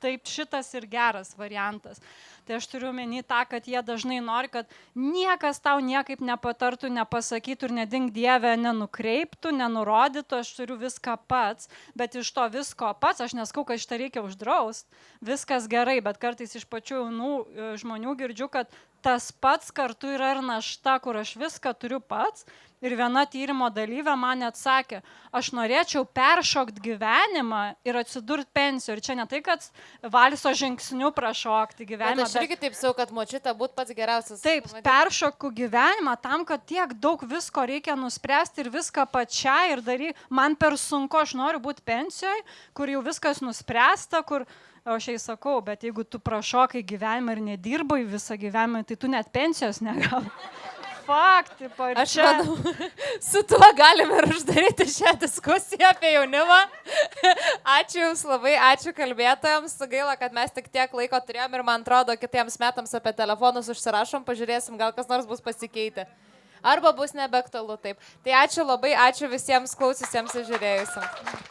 taip šitas ir geras variantas. Tai aš turiu omeny tą, kad jie dažnai nori, kad niekas tau niekaip nepatartų, nepasakytų ir nedink Dieve, nenukreiptų, nenurodytų, aš turiu viską pats, bet iš to visko pats, aš neskau, kad šitą reikia uždraust, viskas gerai, bet kartais iš pačių jaunų žmonių girdžiu, kad tas pats kartu yra ir našta, kur aš viską turiu pats. Ir viena tyrimo dalyvė man atsakė, aš norėčiau peršokti gyvenimą ir atsidurti pensijoje. Ir čia ne tai, kad valso žingsniu prašokti gyvenimą. Aš irgi taip sakau, kad močiutė būtų pats geriausias. Taip, peršoku gyvenimą tam, kad tiek daug visko reikia nuspręsti ir viską pačiai ir daryti. Man per sunku, aš noriu būti pensijoje, kur jau viskas nuspręsta, kur... O aš jai sakau, bet jeigu tu prašokai gyvenimą ir nedirbai visą gyvenimą, tai tu net pensijos negali. Faktai, aš manau, su tuo galime ir uždaryti šią diskusiją apie jaunimą. Ačiū Jums labai, ačiū kalbėtojams. Gaila, kad mes tik tiek laiko turėjom ir man atrodo, kitiems metams apie telefonus užsirašom, pažiūrėsim, gal kas nors bus pasikeitę. Arba bus nebeaktualu taip. Tai ačiū labai, ačiū visiems klausiusiems ir žiūrėjusiems.